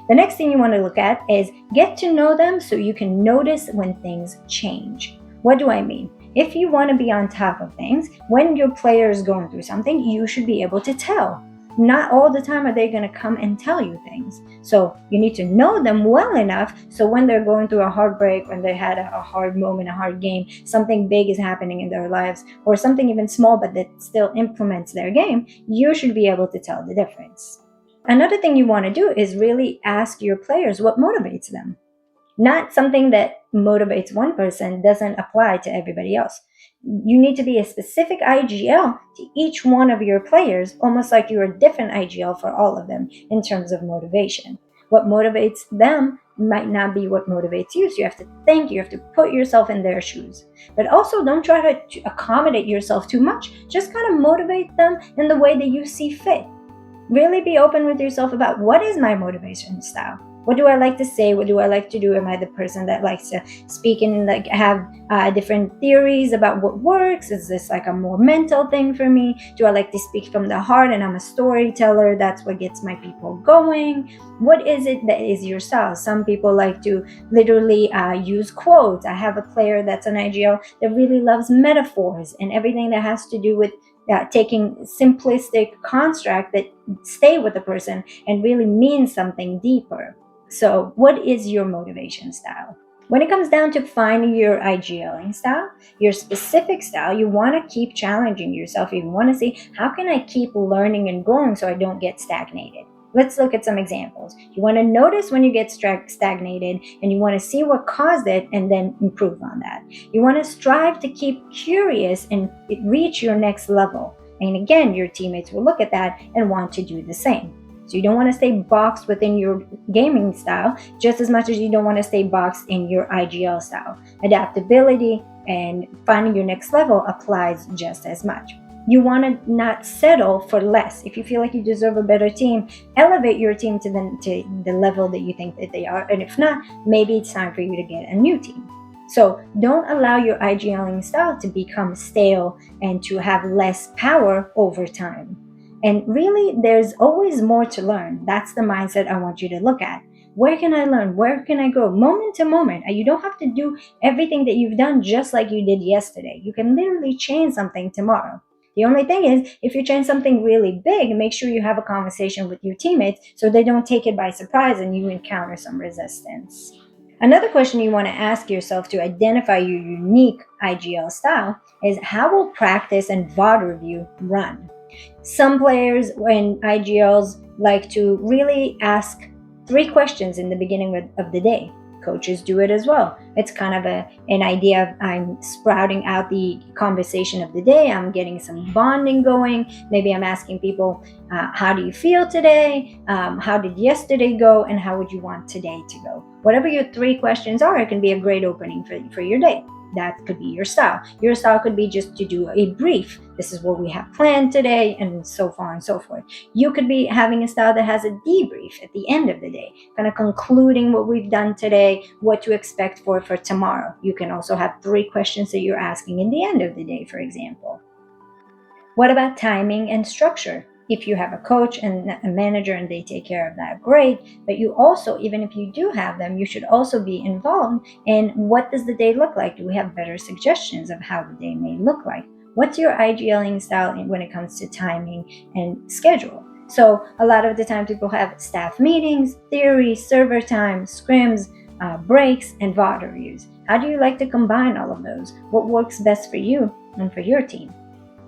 The next thing you want to look at is get to know them so you can notice when things change. What do I mean? If you want to be on top of things, when your player is going through something, you should be able to tell. Not all the time are they going to come and tell you things. So you need to know them well enough so when they're going through a heartbreak, when they had a hard moment, a hard game, something big is happening in their lives, or something even small but that still implements their game, you should be able to tell the difference. Another thing you want to do is really ask your players what motivates them. Not something that motivates one person doesn't apply to everybody else. You need to be a specific IGL to each one of your players, almost like you're a different IGL for all of them in terms of motivation. What motivates them might not be what motivates you. So you have to think, you have to put yourself in their shoes. But also don't try to accommodate yourself too much. Just kind of motivate them in the way that you see fit. Really be open with yourself about what is my motivation style. What do I like to say? What do I like to do? Am I the person that likes to speak and like have different theories about what works? Is this like a more mental thing for me? Do I like to speak from the heart and I'm a storyteller? That's what gets my people going. What is it that is your style? Some people like to literally use quotes. I have a player that's an IGL that really loves metaphors and everything that has to do with taking simplistic construct that stay with the person and really mean something deeper. So what is your motivation style? When it comes down to finding your IGLing style, your specific style, you want to keep challenging yourself. You want to see, how can I keep learning and growing so I don't get stagnated? Let's look at some examples. You want to notice when you get stagnated and you want to see what caused it and then improve on that. You want to strive to keep curious and reach your next level. And again, your teammates will look at that and want to do the same. So you don't want to stay boxed within your gaming style just as much as you don't want to stay boxed in your IGL style. Adaptability and finding your next level applies just as much. You want to not settle for less. If you feel like you deserve a better team, elevate your team to the level that you think that they are. And if not, maybe it's time for you to get a new team. So don't allow your IGLing style to become stale and to have less power over time. And really, there's always more to learn. That's the mindset I want you to look at. Where can I learn? Where can I grow? Moment to moment. You don't have to do everything that you've done just like you did yesterday. You can literally change something tomorrow. The only thing is, if you change something really big, make sure you have a conversation with your teammates so they don't take it by surprise and you encounter some resistance. Another question you want to ask yourself to identify your unique IGL style is, how will practice and VOD review run? Some players and IGLs like to really ask 3 questions in the beginning of the day. Coaches do it as well. It's kind of an idea of, I'm sprouting out the conversation of the day. I'm getting some bonding going. Maybe I'm asking people, how do you feel today? How did yesterday go? And how would you want today to go? Whatever your 3 questions are, it can be a great opening for your day. That could be your style. Your style could be just to do a brief. This is what we have planned today, and so far and so forth. You could be having a style that has a debrief at the end of the day, kind of concluding what we've done today, what to expect for tomorrow. You can also have 3 questions that you're asking in the end of the day, for example. What about timing and structure? If you have a coach and a manager and they take care of that, great. But you also, even if you do have them, you should also be involved in, what does the day look like? Do we have better suggestions of how the day may look like? What's your IGLing style when it comes to timing and schedule? So a lot of the time people have staff meetings, theory, server time, scrims, breaks, and VOD reviews. How do you like to combine all of those? What works best for you and for your team?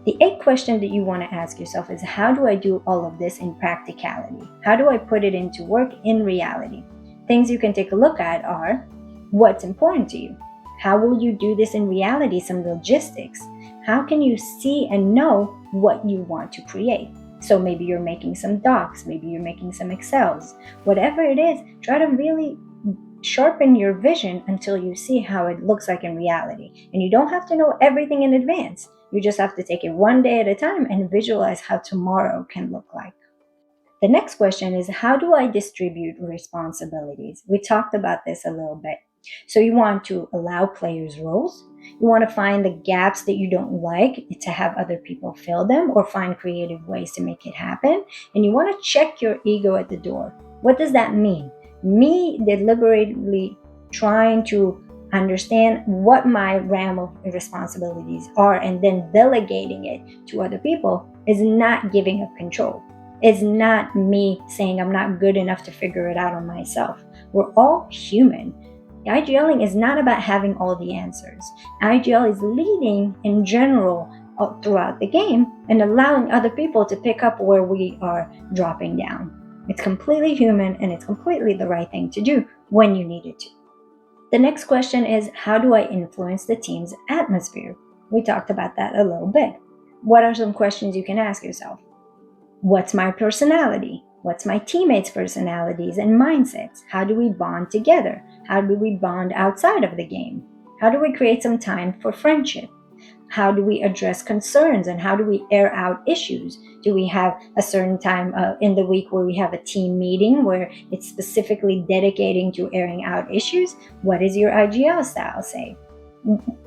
The 8th question that you want to ask yourself is, how do I do all of this in practicality? How do I put it into work in reality? Things you can take a look at are, what's important to you? How will you do this in reality? Some logistics. How can you see and know what you want to create? So maybe you're making some docs, maybe you're making some Excels. Whatever it is, try to really sharpen your vision until you see how it looks like in reality. And you don't have to know everything in advance. You just have to take it one day at a time and visualize how tomorrow can look like. The next question is, how do I distribute responsibilities? We talked about this a little bit. So you want to allow players roles. You want to find the gaps that you don't like to have other people fill them, or find creative ways to make it happen. And you want to check your ego at the door. What does that mean? Me deliberately trying to understand what my realm of responsibilities are, and then delegating it to other people is not giving up control. It's not me saying I'm not good enough to figure it out on myself. We're all human. IGLing is not about having all the answers. IGL is leading in general throughout the game and allowing other people to pick up where we are dropping down. It's completely human, and it's completely the right thing to do when you need it to. The next question is, how do I influence the team's atmosphere? We talked about that a little bit. What are some questions you can ask yourself? What's my personality? What's my teammates' personalities and mindsets? How do we bond together? How do we bond outside of the game? How do we create some time for friendship? How do we address concerns, and how do we air out issues? Do we have a certain time in the week where we have a team meeting where it's specifically dedicating to airing out issues? What does your IGL style say?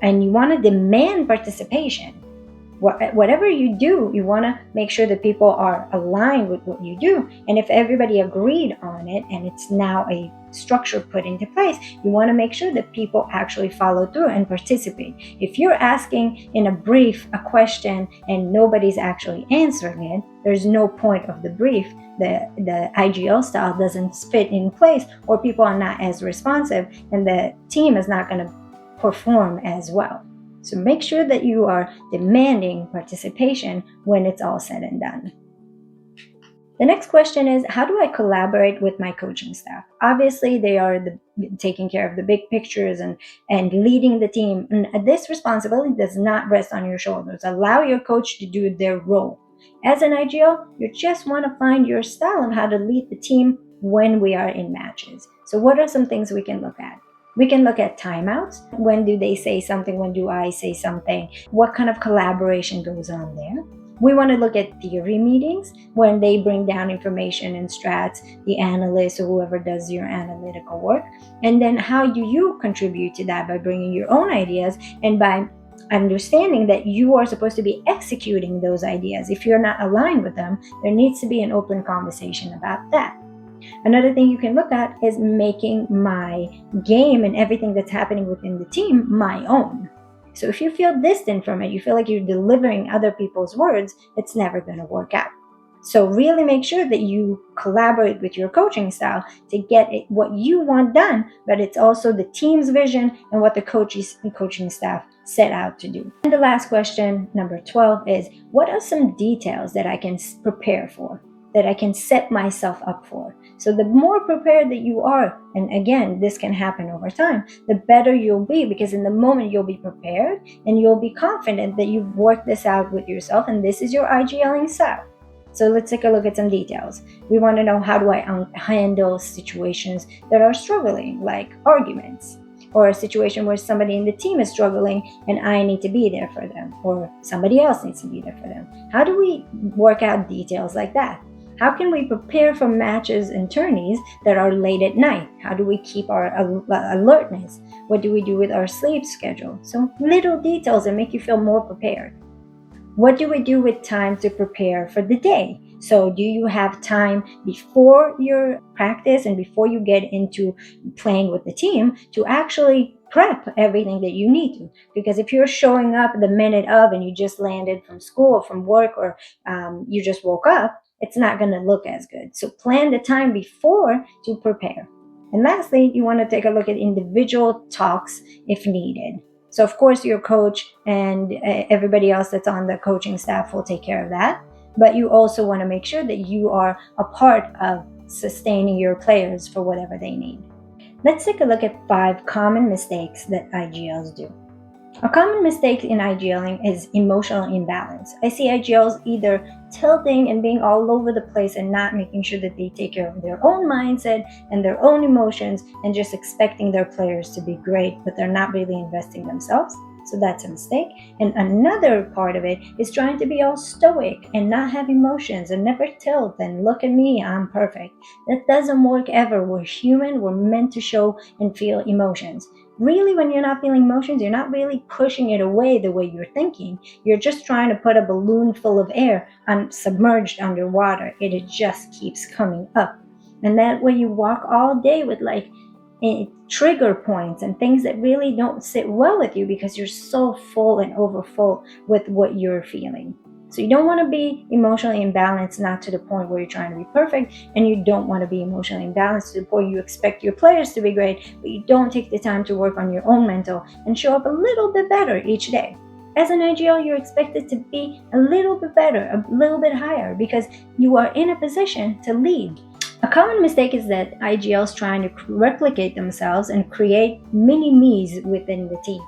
And you want to demand participation. Whatever you do, you want to make sure that people are aligned with what you do. And if everybody agreed on it and it's now a structure put into place, you want to make sure that people actually follow through and participate. If you're asking in a brief a question and nobody's actually answering it, there's no point of the brief. The IGL style doesn't fit in place, or people are not as responsive, and the team is not going to perform as well. So make sure that you are demanding participation when it's all said and done. The next question is, how do I collaborate with my coaching staff? Obviously, they are taking care of the big pictures and leading the team. And this responsibility does not rest on your shoulders. Allow your coach to do their role. As an IGL, you just want to find your style of how to lead the team when we are in matches. So what are some things we can look at? We can look at timeouts. When do they say something? When do I say something? What kind of collaboration goes on there? We want to look at theory meetings when they bring down information and strats, the analyst or whoever does your analytical work. And then how do you contribute to that by bringing your own ideas and by understanding that you are supposed to be executing those ideas. If you're not aligned with them, there needs to be an open conversation about that. Another thing you can look at is making my game and everything that's happening within the team my own. So if you feel distant from it, you feel like you're delivering other people's words, it's never going to work out. So really make sure that you collaborate with your coaching style to get what you want done, but it's also the team's vision and what the coaching staff set out to do. And the last question, number 12, is what are some details that I can prepare for, that I can set myself up for? So the more prepared that you are, and again, this can happen over time, the better you'll be, because in the moment you'll be prepared and you'll be confident that you've worked this out with yourself and this is your IGLing style. So let's take a look at some details. We want to know, how do I handle situations that are struggling, like arguments, or a situation where somebody in the team is struggling and I need to be there for them, or somebody else needs to be there for them. How do we work out details like that? How can we prepare for matches and tourneys that are late at night? How do we keep our alertness? What do we do with our sleep schedule? So little details that make you feel more prepared. What do we do with time to prepare for the day? So do you have time before your practice and before you get into playing with the team to actually prep everything that you need to? Because if you're showing up the minute of and you just landed from school or from work, or you just woke up, it's not going to look as good. So plan the time before to prepare. And lastly, you want to take a look at individual talks if needed. So of course, your coach and everybody else that's on the coaching staff will take care of that. But you also want to make sure that you are a part of sustaining your players for whatever they need. Let's take a look at 5 common mistakes that IGLs do. A common mistake in IGLing is emotional imbalance. I see IGLs either tilting and being all over the place and not making sure that they take care of their own mindset and their own emotions and just expecting their players to be great, but they're not really investing themselves. So that's a mistake. And another part of it is trying to be all stoic and not have emotions and never tilt and look at me, I'm perfect. That doesn't work ever. We're human. We're meant to show and feel emotions. Really, when you're not feeling emotions, you're not really pushing it away the way you're thinking. You're just trying to put a balloon full of air submerged underwater. It just keeps coming up. And that way you walk all day with like trigger points and things that really don't sit well with you because you're so full and overfull with what you're feeling. So you don't want to be emotionally imbalanced, not to the point where you're trying to be perfect, and you don't want to be emotionally imbalanced to the point you expect your players to be great, but you don't take the time to work on your own mental and show up a little bit better each day. As an IGL, you're expected to be a little bit better, a little bit higher, because you are in a position to lead. A common mistake is that IGLs trying to replicate themselves and create mini-me's within the team.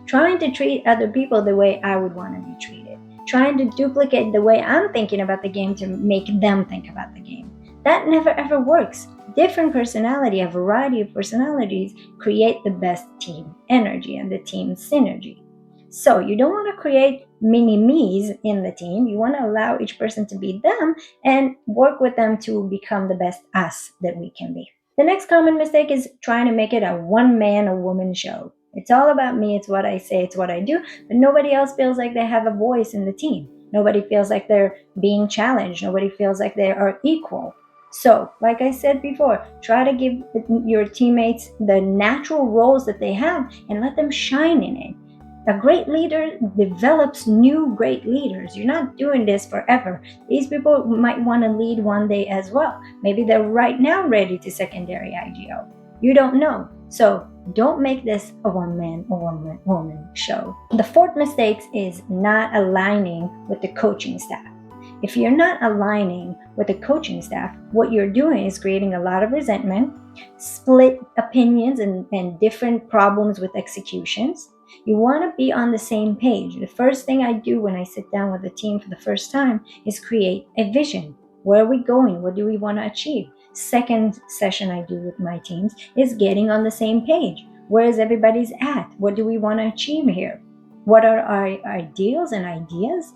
Trying to treat other people the way I would want to be treated. Trying to duplicate the way I'm thinking about the game to make them think about the game. That never ever works. Different personality, a variety of personalities create the best team energy and the team synergy. So you don't want to create mini-me's in the team. You want to allow each person to be them and work with them to become the best us that we can be. The next common mistake is trying to make it a one-man or woman show. It's all about me, it's what I say, it's what I do, but nobody else feels like they have a voice in the team. Nobody feels like they're being challenged. Nobody feels like they are equal. So, like I said before, try to give your teammates the natural roles that they have and let them shine in it. A great leader develops new great leaders. You're not doing this forever. These people might want to lead one day as well. Maybe they're right now ready to secondary IGL. You don't know. So don't make this a one-man or one-woman show. The fourth mistake is not aligning with the coaching staff. If you're not aligning with the coaching staff, what you're doing is creating a lot of resentment, split opinions, and different problems with executions. You want to be on the same page. The first thing I do when I sit down with the team for the first time is create a vision. Where are we going? What do we want to achieve? Second session I do with my teams is getting on the same page. Where is everybody's at? What do we want to achieve here? What are our ideals and ideas?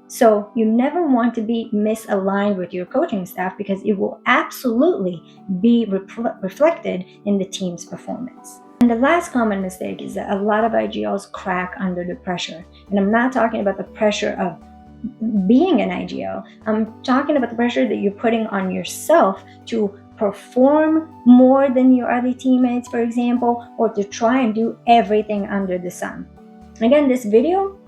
So you never want to be misaligned with your coaching staff because it will absolutely be reflected in the team's performance. And the last common mistake is that a lot of IGLs crack under the pressure. And I'm not talking about the pressure of being an IGL. I'm talking about the pressure that you're putting on yourself to perform more than your other teammates, for example, or to try and do everything under the sun. Again, this video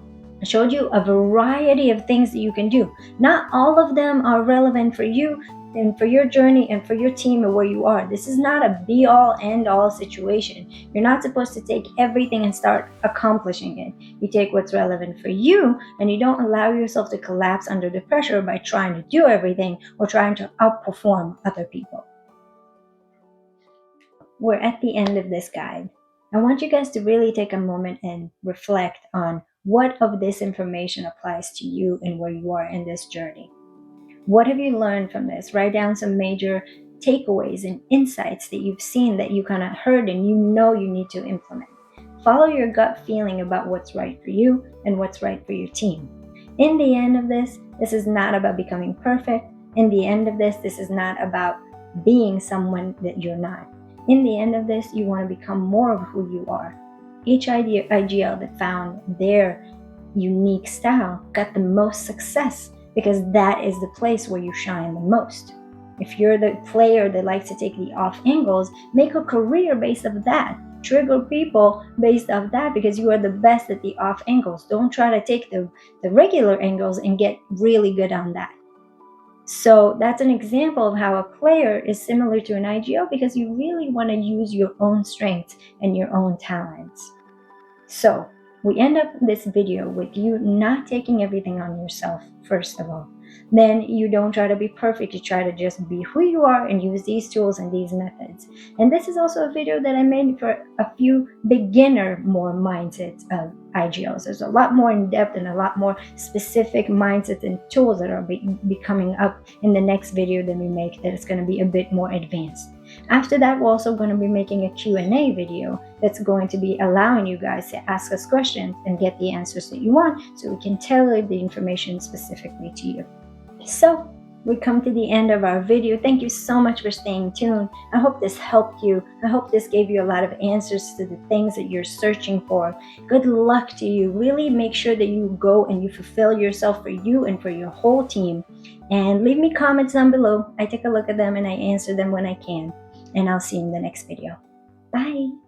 showed you a variety of things that you can do. Not all of them are relevant for you and for your journey and for your team and where you are. This is not a be-all, end-all situation. You're not supposed to take everything and start accomplishing it. You take what's relevant for you, and you don't allow yourself to collapse under the pressure by trying to do everything or trying to outperform other people. We're at the end of this guide. I want you guys to really take a moment and reflect on what of this information applies to you and where you are in this journey. What have you learned from this? Write down some major takeaways and insights that you've seen that you kind of heard and you know you need to implement. Follow your gut feeling about what's right for you and what's right for your team. In the end of this is not about becoming perfect. In the end of this is not about being someone that you're not. In the end of this, you want to become more of who you are. Each IGL that found their unique style got the most success because that is the place where you shine the most. If you're the player that likes to take the off angles, make a career based off that. Trigger people based off that because you are the best at the off angles. Don't try to take the regular angles and get really good on that. So that's an example of how a player is similar to an IGL because you really want to use your own strengths and your own talents. So we end up this video with you not taking everything on yourself, first of all. Then you don't try to be perfect. You try to just be who you are and use these tools and these methods. And this is also a video that I made for a few beginner more mindsets of IGLs. There's a lot more in depth and a lot more specific mindsets and tools that are be coming up in the next video that we make that is going to be a bit more advanced. After that, we're also going to be making a Q&A video that's going to be allowing you guys to ask us questions and get the answers that you want so we can tailor the information specifically to you. So we come to the end of our video. Thank you so much for staying tuned. I hope this helped you. I hope this gave you a lot of answers to the things that you're searching for. Good luck to you. Really make sure that you go and you fulfill yourself for you and for your whole team. And leave me comments down below. I take a look at them and I answer them when I can. And I'll see you in the next video. Bye!